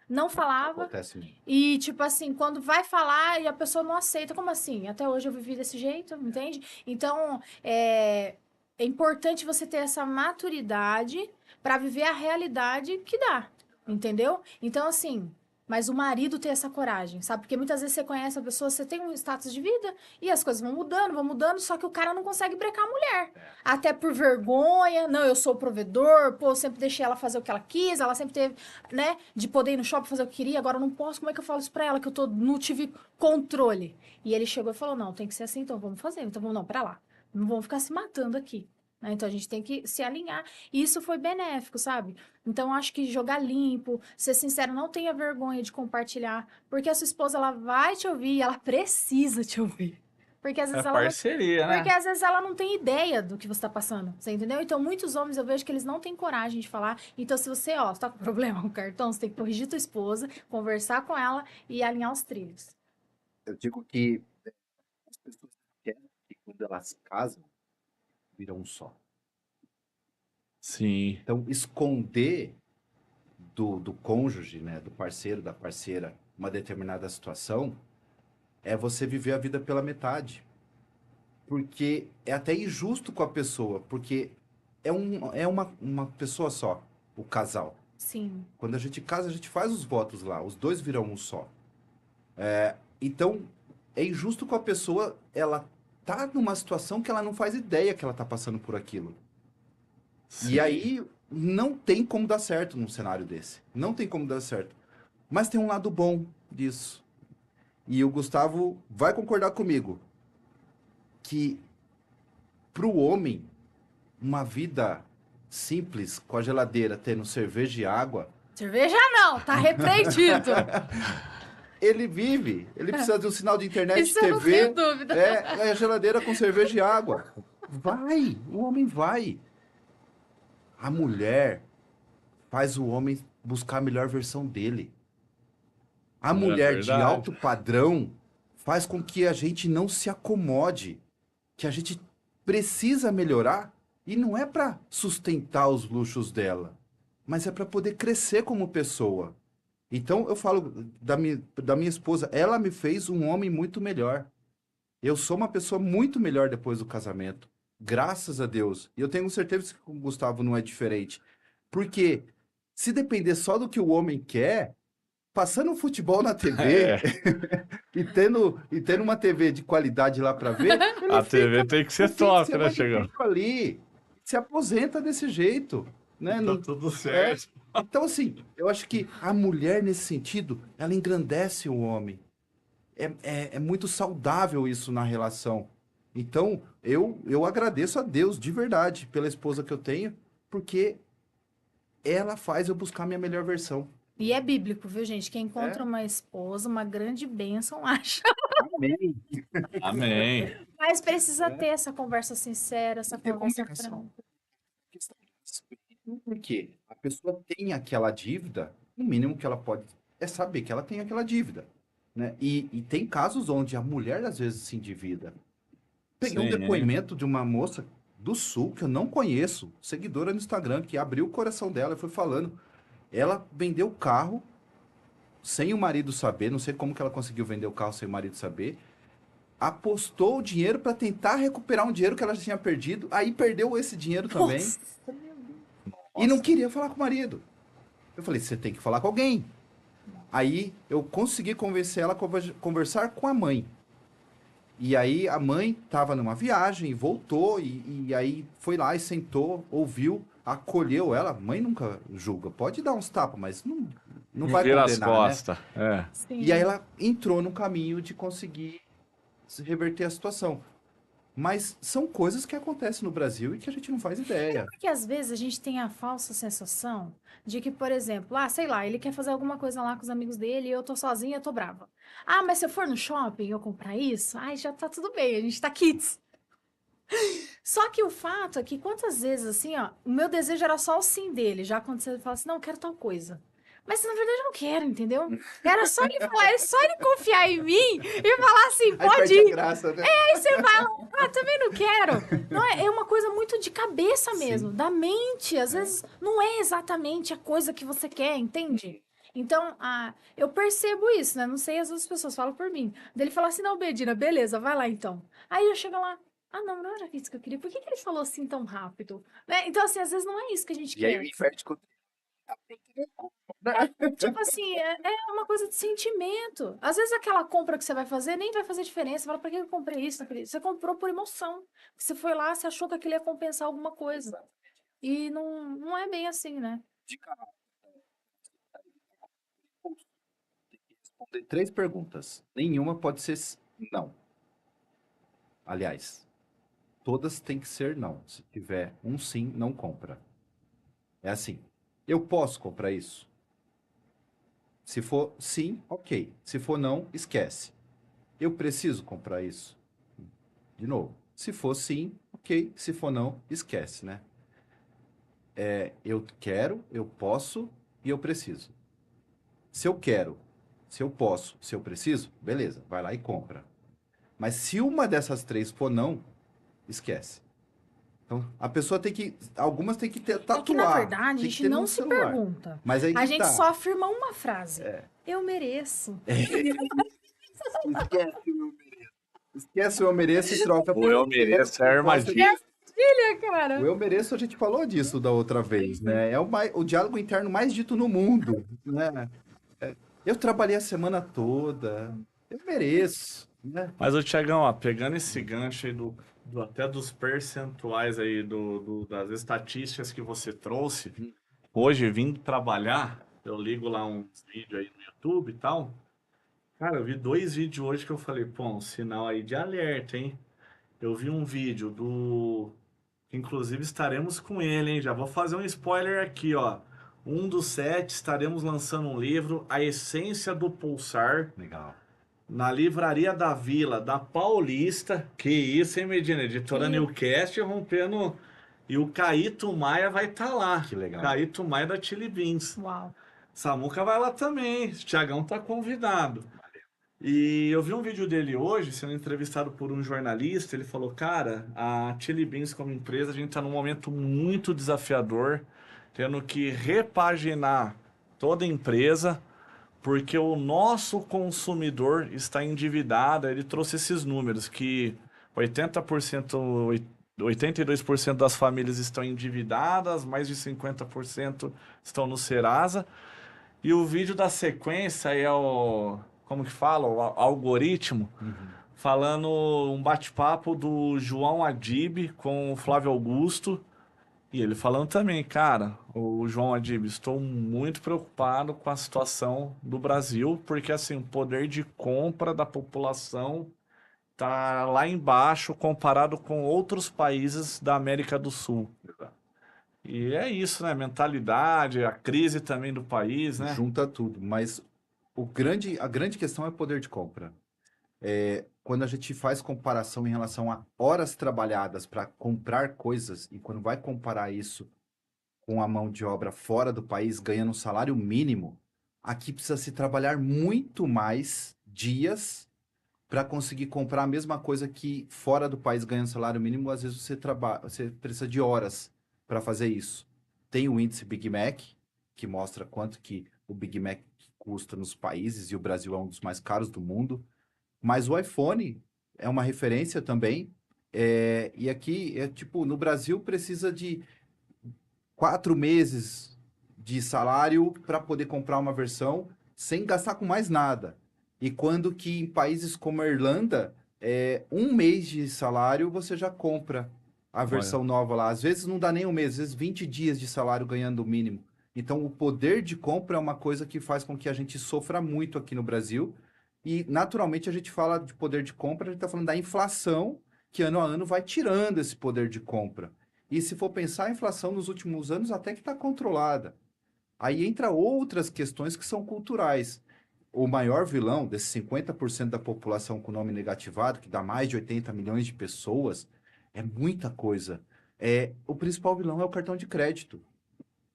não falava, Acontece mesmo. e tipo assim, quando vai falar e a pessoa não aceita, como assim? Até hoje eu vivi desse jeito, entende? Então, é importante você ter essa maturidade pra viver a realidade que dá, entendeu? Então, assim, mas o marido ter essa coragem, sabe? Porque muitas vezes você conhece a pessoa, você tem um status de vida e as coisas vão mudando, só que o cara não consegue brecar a mulher. Até por vergonha, não, eu sou o provedor, pô, eu sempre deixei ela fazer o que ela quis, ela sempre teve, né, de poder ir no shopping fazer o que queria, agora eu não posso, como é que eu falo isso pra ela, que não tive controle? E ele chegou e falou, não, tem que ser assim, então vamos fazer, então vamos, não, pera lá, não vamos ficar se matando aqui. Né? Então a gente tem que se alinhar. E isso foi benéfico, sabe? Então acho que jogar limpo, ser sincero, não tenha vergonha de compartilhar, porque a sua esposa ela vai te ouvir e ela precisa te ouvir. Porque às vezes É ela parceria, né? porque às vezes ela não tem ideia do que você tá passando, você entendeu? Então muitos homens eu vejo que eles não têm coragem de falar. Então se você, você tá com problema com o cartão, você tem que corrigir tua esposa, conversar com ela e alinhar os trilhos. Eu digo que as pessoas querem que quando elas casam, viram um só. Sim. Então, esconder do cônjuge, né, do parceiro, da parceira, uma determinada situação, é você viver a vida pela metade. Porque é até injusto com a pessoa, porque é uma pessoa só, o casal. Sim. Quando a gente casa, a gente faz os votos lá, os dois viram um só. Então, é injusto com a pessoa, ela tá numa situação que ela não faz ideia que ela tá passando por aquilo. Sim. E aí, não tem como dar certo num cenário desse. Não tem como dar certo. Mas tem um lado bom disso. E o Gustavo vai concordar comigo que pro homem, uma vida simples, com a geladeira tendo cerveja e água, Cerveja não, tá repreendido. ele vive. Ele precisa de um sinal de internet, Isso eu não TV. tenho dúvida. É a geladeira com cerveja e água. Vai, o homem vai. A mulher faz o homem buscar a melhor versão dele. A mulher de verdade. alto padrão faz com que a gente não se acomode, que a gente precisa melhorar e não é para sustentar os luxos dela, mas é para poder crescer como pessoa. Então eu falo da minha esposa, ela me fez um homem muito melhor. Eu sou uma pessoa muito melhor depois do casamento, graças a Deus. E eu tenho certeza que com o Gustavo não é diferente. Porque se depender só do que o homem quer, passando um futebol na TV É, e tendo uma TV de qualidade lá para ver, ele a fica TV tem que o ser fim de top, né, semana Chegão? inteiro ali, se aposenta desse jeito, né? Tá Não, tudo é. certo. Então, assim, eu acho que a mulher, nesse sentido, ela engrandece o homem. É muito saudável isso na relação. Então, eu agradeço a Deus de verdade pela esposa que eu tenho, porque ela faz eu buscar a minha melhor versão. E é bíblico, viu, gente? Quem encontra É? uma esposa, uma grande bênção, acha. Amém. Amém. Mas precisa É. ter essa conversa sincera, essa E ter conversa comunicação. franca. Questão de respeito, porque a pessoa tem aquela dívida, o mínimo que ela pode é saber que ela tem aquela dívida, né? E tem casos onde a mulher às vezes se endivida. Peguei um Sim. depoimento de uma moça do Sul que eu não conheço, seguidora no Instagram, que abriu o coração dela e foi falando. Ela vendeu o carro sem o marido saber, não sei como que ela conseguiu vender o carro sem o marido saber. Apostou o dinheiro para tentar recuperar um dinheiro que ela já tinha perdido, aí perdeu esse dinheiro também. Nossa, meu Deus. E não queria falar com o marido. Eu falei, você tem que falar com alguém. Aí eu consegui convencer ela a conversar com a mãe. E aí a mãe estava numa viagem, voltou, e aí foi lá e sentou, ouviu, acolheu ela. Mãe nunca julga, pode dar uns tapas, mas não vai Vira as condenar, né? costas. É. Sim. E aí ela entrou no caminho de conseguir reverter a situação. Mas são coisas que acontecem no Brasil e que a gente não faz ideia. Porque às vezes a gente tem a falsa sensação de que, por exemplo, sei lá, ele quer fazer alguma coisa lá com os amigos dele e eu tô sozinha, eu tô brava. Ah, mas se eu for no shopping e eu comprar isso, já tá tudo bem, a gente tá kits. Só que o fato é que quantas vezes, assim, ó, o meu desejo era só o sim dele, já quando você fala assim, não, eu quero tal coisa. Mas na verdade eu não quero, entendeu? Era só ele falar, é só ele confiar em mim e falar assim, Aí pode perde a ir. graça, né? Aí você vai lá, também não quero. Não é uma coisa muito de cabeça mesmo, Sim. da mente. Às vezes não é exatamente a coisa que você quer, entende? Então, eu percebo isso, né? Não sei, as outras pessoas falam por mim. Daí ele fala assim, não, Bedina, beleza, vai lá então. Aí eu chego lá, não era isso que eu queria. Por que ele falou assim tão rápido? Né? Então, assim, às vezes não é isso que a gente E aí quer. o inverte com Tipo assim, é uma coisa de sentimento. Às vezes aquela compra que você vai fazer nem vai fazer diferença. Você fala, pra que eu comprei isso? Você comprou por emoção. Você foi lá, você achou que aquilo ia compensar alguma coisa. E não é bem assim, né? de caráter. Tem que responder 3 perguntas. Nenhuma pode ser não. Aliás, todas têm que ser não. Se tiver um sim, não compra. É assim. Eu posso comprar isso? Se for sim, ok. Se for não, esquece. Eu preciso comprar isso? De novo. Se for sim, ok. Se for não, esquece, né? Eu quero, eu posso e eu preciso. Se eu quero, se eu posso, se eu preciso, beleza, vai lá e compra. Mas se uma dessas 3 for não, esquece. Então, a pessoa tem que. Algumas tem que ter, É que, na tatuar. verdade, a Tem que gente ter não no se celular. pergunta. Mas aí A que gente tá. só afirma uma frase. Eu mereço. Esquece o eu mereço. Esquece o eu mereço e troca O eu mereço é armadilha. Cara. O eu mereço, a gente falou disso da outra vez, né? É o diálogo interno mais dito no mundo, né? Eu trabalhei a semana toda, eu mereço, né? Mas, ô Tiagão, ó, pegando esse gancho aí até dos percentuais aí, das estatísticas que você trouxe, hoje, vindo trabalhar, eu ligo lá uns vídeos aí no YouTube e tal. Cara, eu vi 2 vídeos hoje que eu falei, pô, um sinal aí de alerta, hein? Eu vi um vídeo inclusive estaremos com ele, hein? Já vou fazer um spoiler aqui, ó. Um dos 7, estaremos lançando um livro, A Essência do Pulsar, Legal. na Livraria da Vila, da Paulista. Que isso, hein, Medina? Editora Que- Newcast rompendo. E o Caíto Maia vai estar lá. Que legal. Caíto Maia da Chili Beans. Uau. Samuca vai lá também. O Thiagão tá convidado. E eu vi um vídeo dele hoje, sendo entrevistado por um jornalista. Ele falou, cara, a Chili Beans como empresa, a gente está num momento muito desafiador, tendo que repaginar toda a empresa, porque o nosso consumidor está endividado. Ele trouxe esses números, que 80%, 82% das famílias estão endividadas, mais de 50% estão no Serasa. E o vídeo da sequência é o, como que fala? O algoritmo, Uhum. falando um bate-papo do João Adib com o Flávio Augusto. E ele falando também, cara, o João Adib, estou muito preocupado com a situação do Brasil, porque assim, o poder de compra da população tá lá embaixo comparado com outros países da América do Sul. E é isso, né? Mentalidade, a crise também do país, né? Junta tudo, mas a grande questão é poder de compra. Quando a gente faz comparação em relação a horas trabalhadas para comprar coisas, e quando vai comparar isso com a mão de obra fora do país, ganhando um salário mínimo, aqui precisa se trabalhar muito mais dias para conseguir comprar a mesma coisa que fora do país ganhando salário mínimo. Às vezes você precisa de horas para fazer isso. Tem o índice Big Mac, que mostra quanto que o Big Mac custa nos países, e o Brasil é um dos mais caros do mundo. Mas o iPhone é uma referência também. E aqui, tipo, no Brasil precisa de 4 meses de salário para poder comprar uma versão sem gastar com mais nada. E quando que em países como a Irlanda, 1 mês de salário você já compra a Olha. versão nova lá. Às vezes não dá nem 1 mês, às vezes 20 dias de salário ganhando o mínimo. Então o poder de compra é uma coisa que faz com que a gente sofra muito aqui no Brasil. E naturalmente a gente fala de poder de compra, a gente está falando da inflação, que ano a ano vai tirando esse poder de compra. E se for pensar, a inflação nos últimos anos até que está controlada. Aí entra outras questões que são culturais. O maior vilão desses 50% da população com nome negativado, que dá mais de 80 milhões de pessoas, é muita coisa. O principal vilão é o cartão de crédito.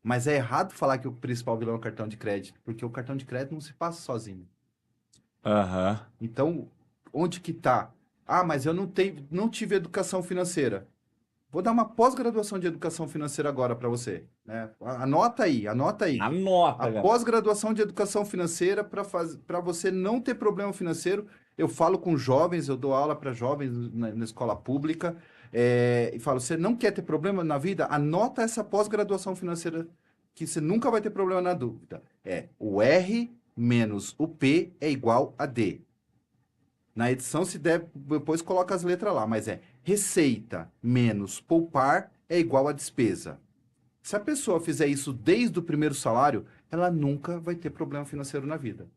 Mas é errado falar que o principal vilão é o cartão de crédito, porque o cartão de crédito não se passa sozinho. Aham. Então, onde que está? Ah, mas eu não tive educação financeira. Vou dar uma pós-graduação de educação financeira agora para você, né? Anota aí, anota aí. A Anota, galera. pós-graduação de educação financeira para você não ter problema financeiro. Eu falo com jovens, eu dou aula para jovens na escola pública, e falo: você não quer ter problema na vida? Anota essa pós-graduação financeira que você nunca vai ter problema na dúvida. O R menos o P é igual a D. Na edição, se der, depois coloca as letras lá, mas receita menos poupar é igual a despesa. Se a pessoa fizer isso desde o primeiro salário, ela nunca vai ter problema financeiro na vida.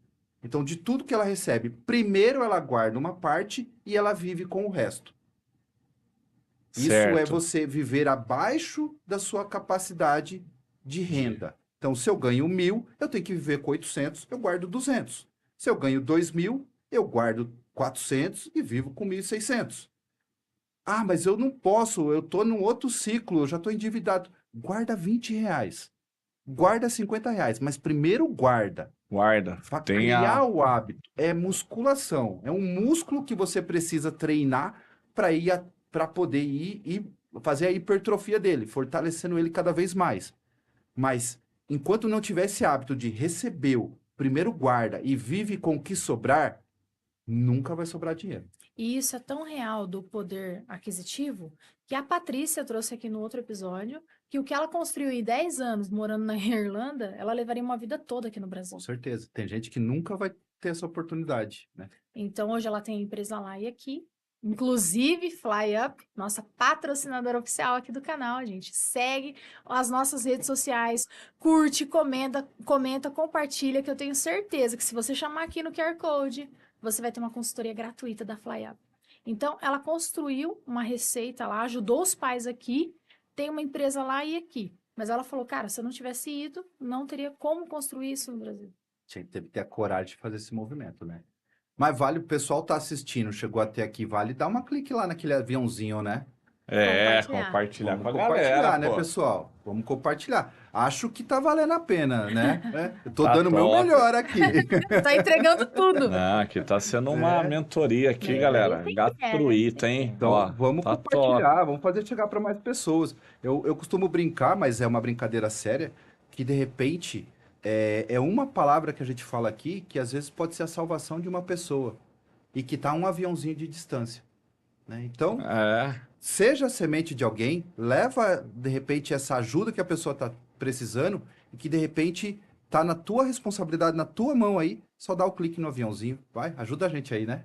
Então, de tudo que ela recebe, primeiro ela guarda uma parte e ela vive com o resto. Isso é Certo. você viver abaixo da sua capacidade de renda. Então, se eu ganho 1.000, eu tenho que viver com 800, eu guardo 200. Se eu ganho 2.000, eu guardo 400 e vivo com 1.600. Ah, mas eu não posso, eu estou num outro ciclo, eu já estou endividado. Guarda R$ 20, guarda R$ 50, mas primeiro guarda. Guarda. Para Tem criar a. o hábito, é musculação, é um músculo que você precisa treinar para poder ir e fazer a hipertrofia dele, fortalecendo ele cada vez mais. Mas enquanto não tiver esse hábito de recebeu, primeiro guarda e vive com o que sobrar, nunca vai sobrar dinheiro. E isso é tão real do poder aquisitivo que a Patrícia trouxe aqui no outro episódio que o que ela construiu em 10 anos morando na Irlanda, ela levaria uma vida toda aqui no Brasil. Com certeza. Tem gente que nunca vai ter essa oportunidade, né? Então, hoje ela tem a empresa lá e aqui. Inclusive, FlyUp, nossa patrocinadora oficial aqui do canal, gente. Segue as nossas redes sociais, curte, comenta, compartilha, que eu tenho certeza que se você chamar aqui no QR Code, você vai ter uma consultoria gratuita da FlyUp. Então, ela construiu uma receita lá, ajudou os pais aqui, tem uma empresa lá e aqui. Mas ela falou, cara, se eu não tivesse ido, não teria como construir isso no Brasil. Teve que ter a coragem de fazer esse movimento, né? Mas vale, o pessoal tá assistindo, chegou até aqui, vale dar uma clique lá naquele aviãozinho, né? Compartilhar Vamos com a compartilhar, galera, né, pô. pessoal? Vamos compartilhar. Acho que tá valendo a pena, né? Eu tô Tá dando o meu top. melhor aqui, Tá entregando tudo. Não, aqui tá sendo uma né? mentoria aqui, É, galera. tem que Gratuita, hein? Então, Ó, vamos tá top. compartilhar, vamos fazer chegar para mais pessoas. Eu costumo brincar, mas é uma brincadeira séria, que de repente é uma palavra que a gente fala aqui que às vezes pode ser a salvação de uma pessoa e que tá a um aviãozinho de distância, né? Então, É, seja a semente de alguém, leva de repente essa ajuda que a pessoa está precisando e que de repente tá na tua responsabilidade, na tua mão aí, só dá o clique no aviãozinho, vai, ajuda a gente aí, né?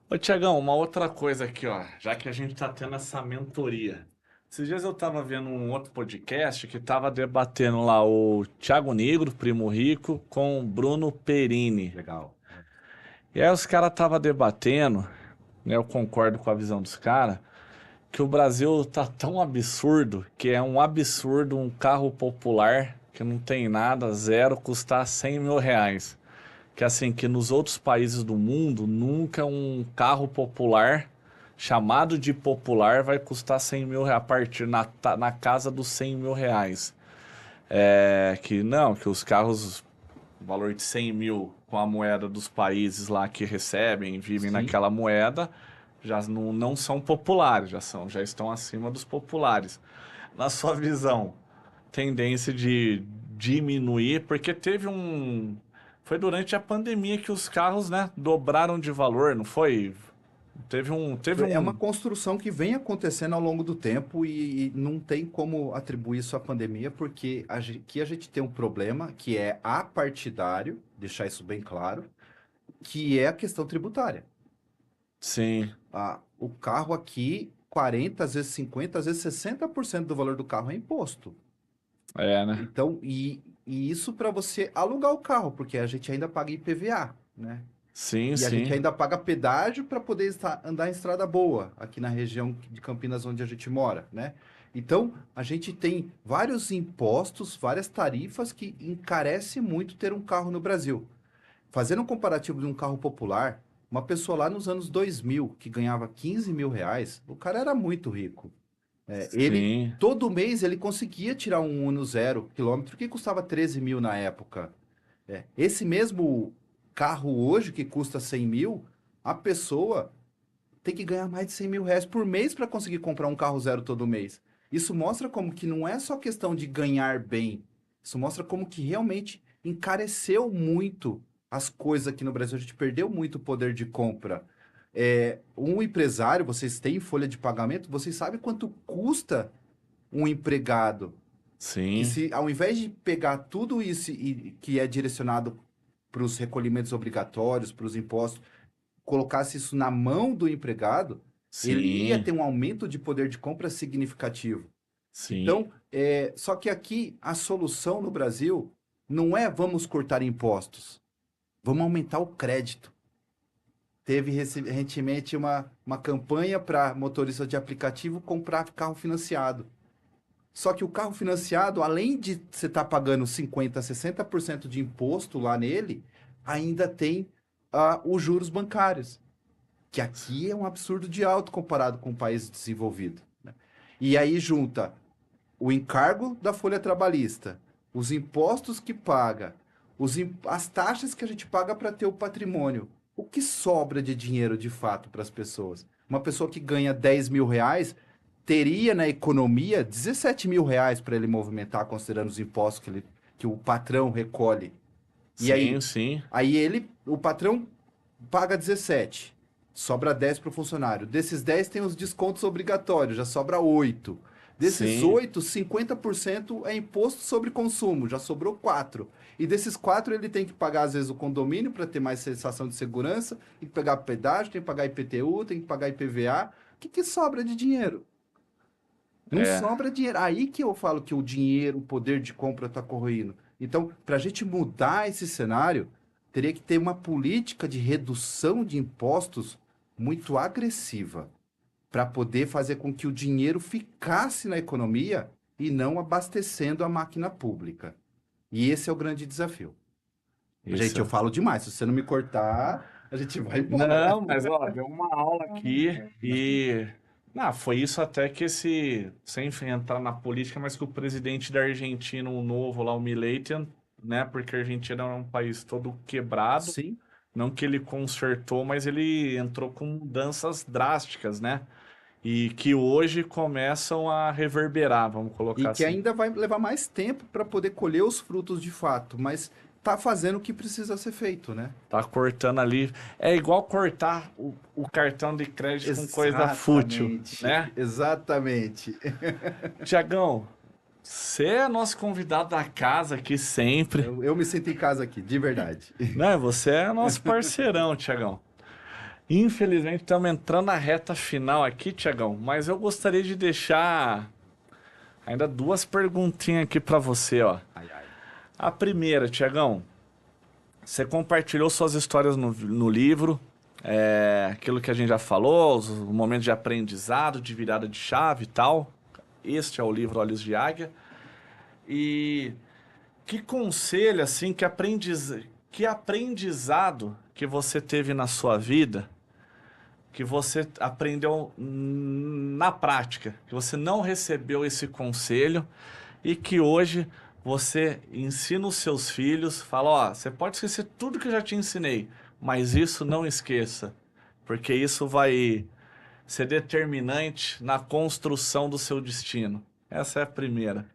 Ô, Tiagão, uma outra coisa aqui, ó, já que a gente tá tendo essa mentoria. Esses dias eu tava vendo um outro podcast que tava debatendo lá o Thiago Negro, Primo Rico, com o Bruno Perini. Legal. E aí os caras tava debatendo, né, eu concordo com a visão dos caras, que o Brasil tá tão absurdo, que é um absurdo um carro popular que não tem nada, zero, custar 100 mil reais. Que assim, que nos outros países do mundo, nunca um carro popular, chamado de popular, vai custar 100 mil reais, a partir na casa dos 100 mil reais. Que não, que os carros, valor de 100 mil com a moeda dos países lá que recebem, vivem Sim. naquela moeda, já não são populares, já estão acima dos populares. Na sua visão, tendência de diminuir, porque foi durante a pandemia que os carros, né, dobraram de valor, não foi? Teve É uma um, construção que vem acontecendo ao longo do tempo e não tem como atribuir isso à pandemia, porque aqui a gente tem um problema que é apartidário, deixar isso bem claro, que é a questão tributária. sim, O carro aqui, 40, às vezes 50, às vezes 60% do valor do carro é imposto. né? Então, e isso para você alugar o carro, porque a gente ainda paga IPVA, né? Sim, E a gente sim, ainda paga pedágio para poder andar em estrada boa, aqui na região de Campinas, onde a gente mora, né? Então, a gente tem vários impostos, várias tarifas que encarece muito ter um carro no Brasil. Fazendo um comparativo de um carro popular, uma pessoa lá nos anos 2000, que ganhava 15 mil reais, o cara era muito rico. Ele, sim, todo mês, ele conseguia tirar um Uno zero quilômetro, que custava 13 mil na época. Esse mesmo carro hoje, que custa 100 mil, a pessoa tem que ganhar mais de 100 mil reais por mês para conseguir comprar um carro zero todo mês. Isso mostra como que não é só questão de ganhar bem. Isso mostra como que realmente encareceu muito as coisas aqui no Brasil. A gente perdeu muito o poder de compra. Um empresário, vocês têm folha de pagamento, vocês sabem quanto custa um empregado. Que sim, se ao invés de pegar tudo isso que é direcionado para os recolhimentos obrigatórios, para os impostos, colocasse isso na mão do empregado, ele ia sim, ter um aumento de poder de compra significativo. sim, Então, só que aqui a solução no Brasil não é vamos cortar impostos, vamos aumentar o crédito. Teve recentemente uma campanha para motorista de aplicativo comprar carro financiado. Só que o carro financiado, além de você estar pagando 50, 60% de imposto lá nele, ainda tem os juros bancários, que aqui é um absurdo de alto comparado com o país desenvolvido, né? E aí junta o encargo da folha trabalhista, os impostos que paga, as taxas que a gente paga para ter o patrimônio. O que sobra de dinheiro de fato para as pessoas? Uma pessoa que ganha 10 mil reais teria na economia 17 mil reais para ele movimentar, considerando os impostos que o patrão recolhe. E sim, aí, sim, o patrão paga 17, sobra 10 para o funcionário. Desses 10 tem os descontos obrigatórios, já sobra 8. Desses sim, 8, 50% é imposto sobre consumo, já sobrou 4. E desses 4 ele tem que pagar, às vezes, o condomínio para ter mais sensação de segurança, tem que pagar pedágio, tem que pagar IPTU, tem que pagar IPVA. O que sobra de dinheiro? Não é, sobra dinheiro. Aí que eu falo que o dinheiro, o poder de compra está corroindo. Então, para a gente mudar esse cenário, teria que ter uma política de redução de impostos muito agressiva para poder fazer com que o dinheiro ficasse na economia e não abastecendo a máquina pública. E esse é o grande desafio. Gente, eu isso. falo demais. Se você não me cortar, a gente vai embora. Não, mas ó, deu uma aula aqui e Ah, foi isso até que sem entrar na política, mas que o presidente da Argentina, o novo lá, o Milei, né? Porque a Argentina é um país todo quebrado. Sim. Não que ele consertou, mas ele entrou com mudanças drásticas, né? E que hoje começam a reverberar, vamos E colocar que assim. ainda vai levar mais tempo para poder colher os frutos de fato, mas tá fazendo o que precisa ser feito, né? Tá cortando ali. É igual cortar o cartão de crédito com coisa fútil, Exatamente, né? exatamente. Tiagão, você é nosso convidado da casa aqui sempre, Eu me sinto em casa aqui, de verdade. né? Você é nosso parceirão, Tiagão. Infelizmente, estamos entrando na reta final aqui, Tiagão, mas eu gostaria de deixar ainda duas perguntinhas aqui para você, ó. Ai, ai. A primeira, Tiagão, você compartilhou suas histórias no livro, aquilo que a gente já falou, os momentos de aprendizado, de virada de chave e tal. Este é o livro Olhos de Águia. E que conselho, assim, que aprendizado que você teve na sua vida, que você aprendeu na prática, que você não recebeu esse conselho e que hoje você ensina os seus filhos, fala, ó, você pode esquecer tudo que eu já te ensinei, mas isso não esqueça, porque isso vai ser determinante na construção do seu destino. Essa é a primeira.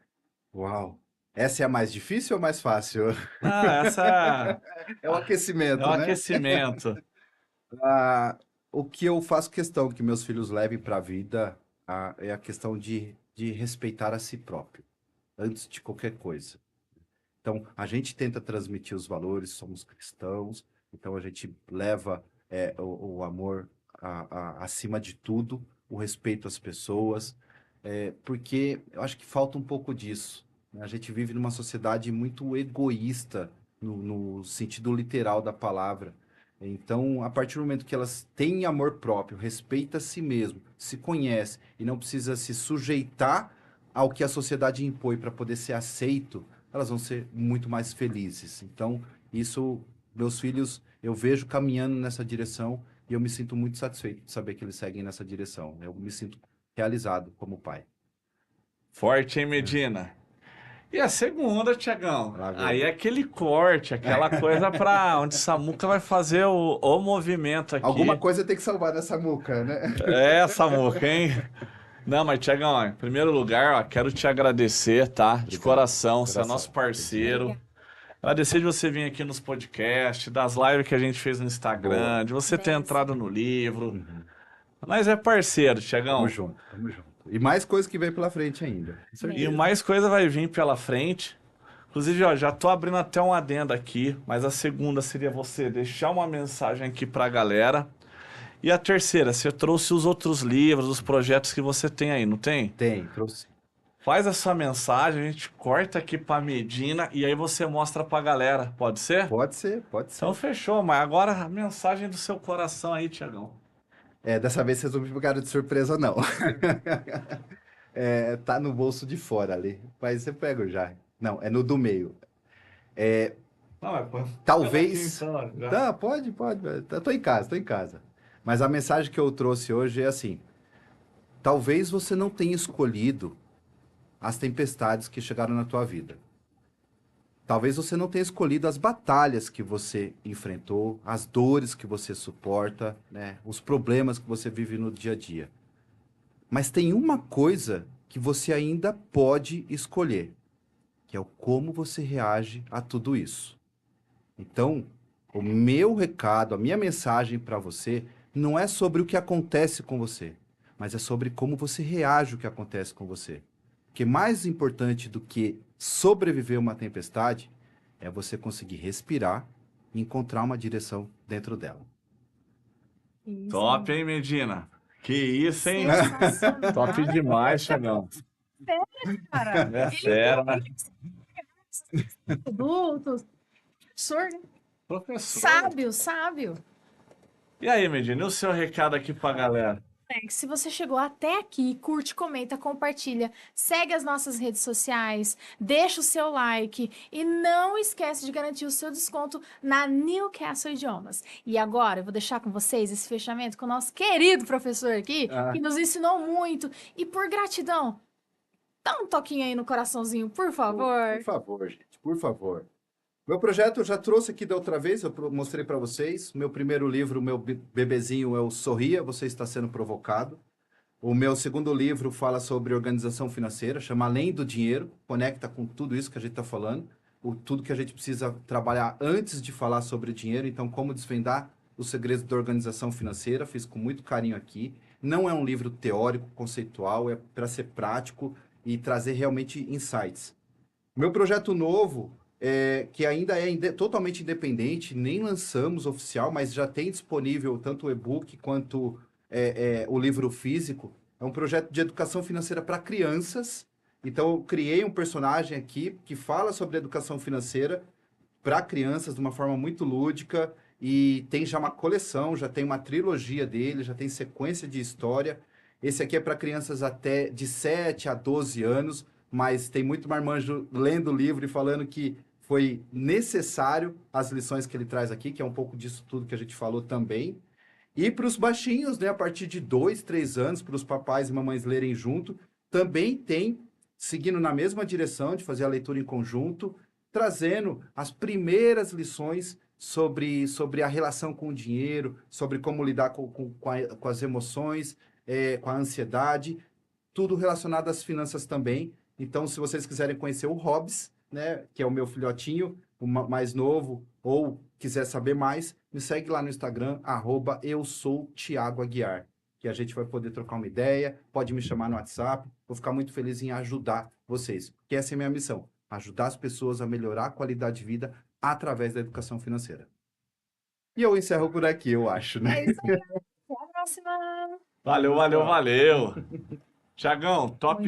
Uau. Essa é a mais difícil ou mais fácil? Ah, essa É o é o aquecimento, né? aquecimento. Ah, o que eu faço questão que meus filhos levem para a vida é a questão de respeitar a si próprio, antes de qualquer coisa. Então, a gente tenta transmitir os valores, somos cristãos, então a gente leva o amor acima de tudo, o respeito às pessoas, porque eu acho que falta um pouco disso, né? A gente vive numa sociedade muito egoísta, no sentido literal da palavra. Então, a partir do momento que elas têm amor próprio, respeita a si mesmo, se conhece e não precisa se sujeitar ao que a sociedade impõe para poder ser aceito, elas vão ser muito mais felizes. Então, isso, meus filhos, eu vejo caminhando nessa direção e eu me sinto muito satisfeito de saber que eles seguem nessa direção. Eu me sinto realizado como pai. Forte, hein, Medina? E a segunda, Tiagão? Lá Aí vem. é aquele corte, aquela coisa pra onde Samuca vai fazer o movimento Alguma aqui. coisa tem que salvar nessa muca, né? É, Samuca, hein? Não, mas Tiagão, ó, em primeiro lugar, ó, quero te agradecer, tá? De Obrigado. coração, você é nosso Coração. parceiro. Obrigada. Agradecer de você vir aqui nos podcasts, das lives que a gente fez no Boa. Instagram, de você ter Benção. entrado no livro. Uhum. Mas é parceiro, Tamo Tiagão. junto, tamo junto. E mais coisas que vem pela frente ainda. Com E certeza. mais coisa vai vir pela frente. Inclusive, ó, já tô abrindo até um adendo aqui, mas a segunda seria você deixar uma mensagem aqui pra galera. E a terceira, você trouxe os outros livros, os projetos que você tem aí, não tem? Tem, trouxe. Faz a sua mensagem, a gente corta aqui pra Medina e aí você mostra pra galera, pode ser? Pode ser, pode ser. Então fechou, mas agora a mensagem do seu coração aí, Tiagão. Dessa vez vocês não me pegaram de surpresa, não. Tá no bolso de fora ali. Mas você pega já. Não, é no do meio. Não, é, pô. Talvez. Então, já. Tá, pode, pode. Tô em casa, tô em casa. Mas a mensagem que eu trouxe hoje é assim: talvez você não tenha escolhido as tempestades que chegaram na tua vida. Talvez você não tenha escolhido as batalhas que você enfrentou, as dores que você suporta, né? Os problemas que você vive no dia a dia. Mas tem uma coisa que você ainda pode escolher, que é o como você reage a tudo isso. Então, o meu recado, a minha mensagem para você não é sobre o que acontece com você, mas é sobre como você reage ao que acontece com você. Porque mais importante do que sobreviver a uma tempestade é você conseguir respirar e encontrar uma direção dentro dela. Isso, Top, hein, Medina? Que isso, hein? sensacional. Top demais, Tiagão. Cara, É fera, né? adultos, professor, né? Professor. Sábio, sábio. E aí, Medina, e o seu recado aqui pra galera? Alex, se você chegou até aqui, curte, comenta, compartilha, segue as nossas redes sociais, deixa o seu like e não esquece de garantir o seu desconto na Newcastle Idiomas. E agora eu vou deixar com vocês esse fechamento com o nosso querido professor aqui, que nos ensinou muito. E por gratidão, dá um toquinho aí no coraçãozinho, por favor. Por favor, gente, por favor. Meu projeto eu já trouxe aqui da outra vez, eu mostrei para vocês. Meu primeiro livro, meu bebezinho é o Sorria, Você Está Sendo Provocado. O meu segundo livro fala sobre organização financeira, chama Além do Dinheiro, conecta com tudo isso que a gente está falando, tudo que a gente precisa trabalhar antes de falar sobre dinheiro, então como desvendar os segredos da organização financeira, fiz com muito carinho aqui. Não é um livro teórico, conceitual, é para ser prático e trazer realmente insights. Meu projeto novo, que ainda é totalmente independente, nem lançamos oficial, mas já tem disponível tanto o e-book quanto o livro físico. É um projeto de educação financeira para crianças. Então, eu criei um personagem aqui que fala sobre educação financeira para crianças de uma forma muito lúdica e tem já uma coleção, já tem uma trilogia dele, já tem sequência de história. Esse aqui é para crianças até de 7 a 12 anos, mas tem muito marmanjo lendo o livro e falando que foi necessário as lições que ele traz aqui, que é um pouco disso tudo que a gente falou também. E para os baixinhos, né, a partir de 2, 3 anos, para os papais e mamães lerem junto, também tem, seguindo na mesma direção de fazer a leitura em conjunto, trazendo as primeiras lições sobre a relação com o dinheiro, sobre como lidar com as emoções, com a ansiedade, tudo relacionado às finanças também. Então, se vocês quiserem conhecer o Hobbs, né, que é o meu filhotinho, o mais novo, ou quiser saber mais, me segue lá no Instagram, @eusoutiagoaguiar, que a gente vai poder trocar uma ideia, pode me chamar no WhatsApp, vou ficar muito feliz em ajudar vocês, porque essa é a minha missão, ajudar as pessoas a melhorar a qualidade de vida através da educação financeira. E eu encerro por aqui, eu acho, né? É isso aí. Até a próxima. Valeu, valeu, valeu. Tiagão, top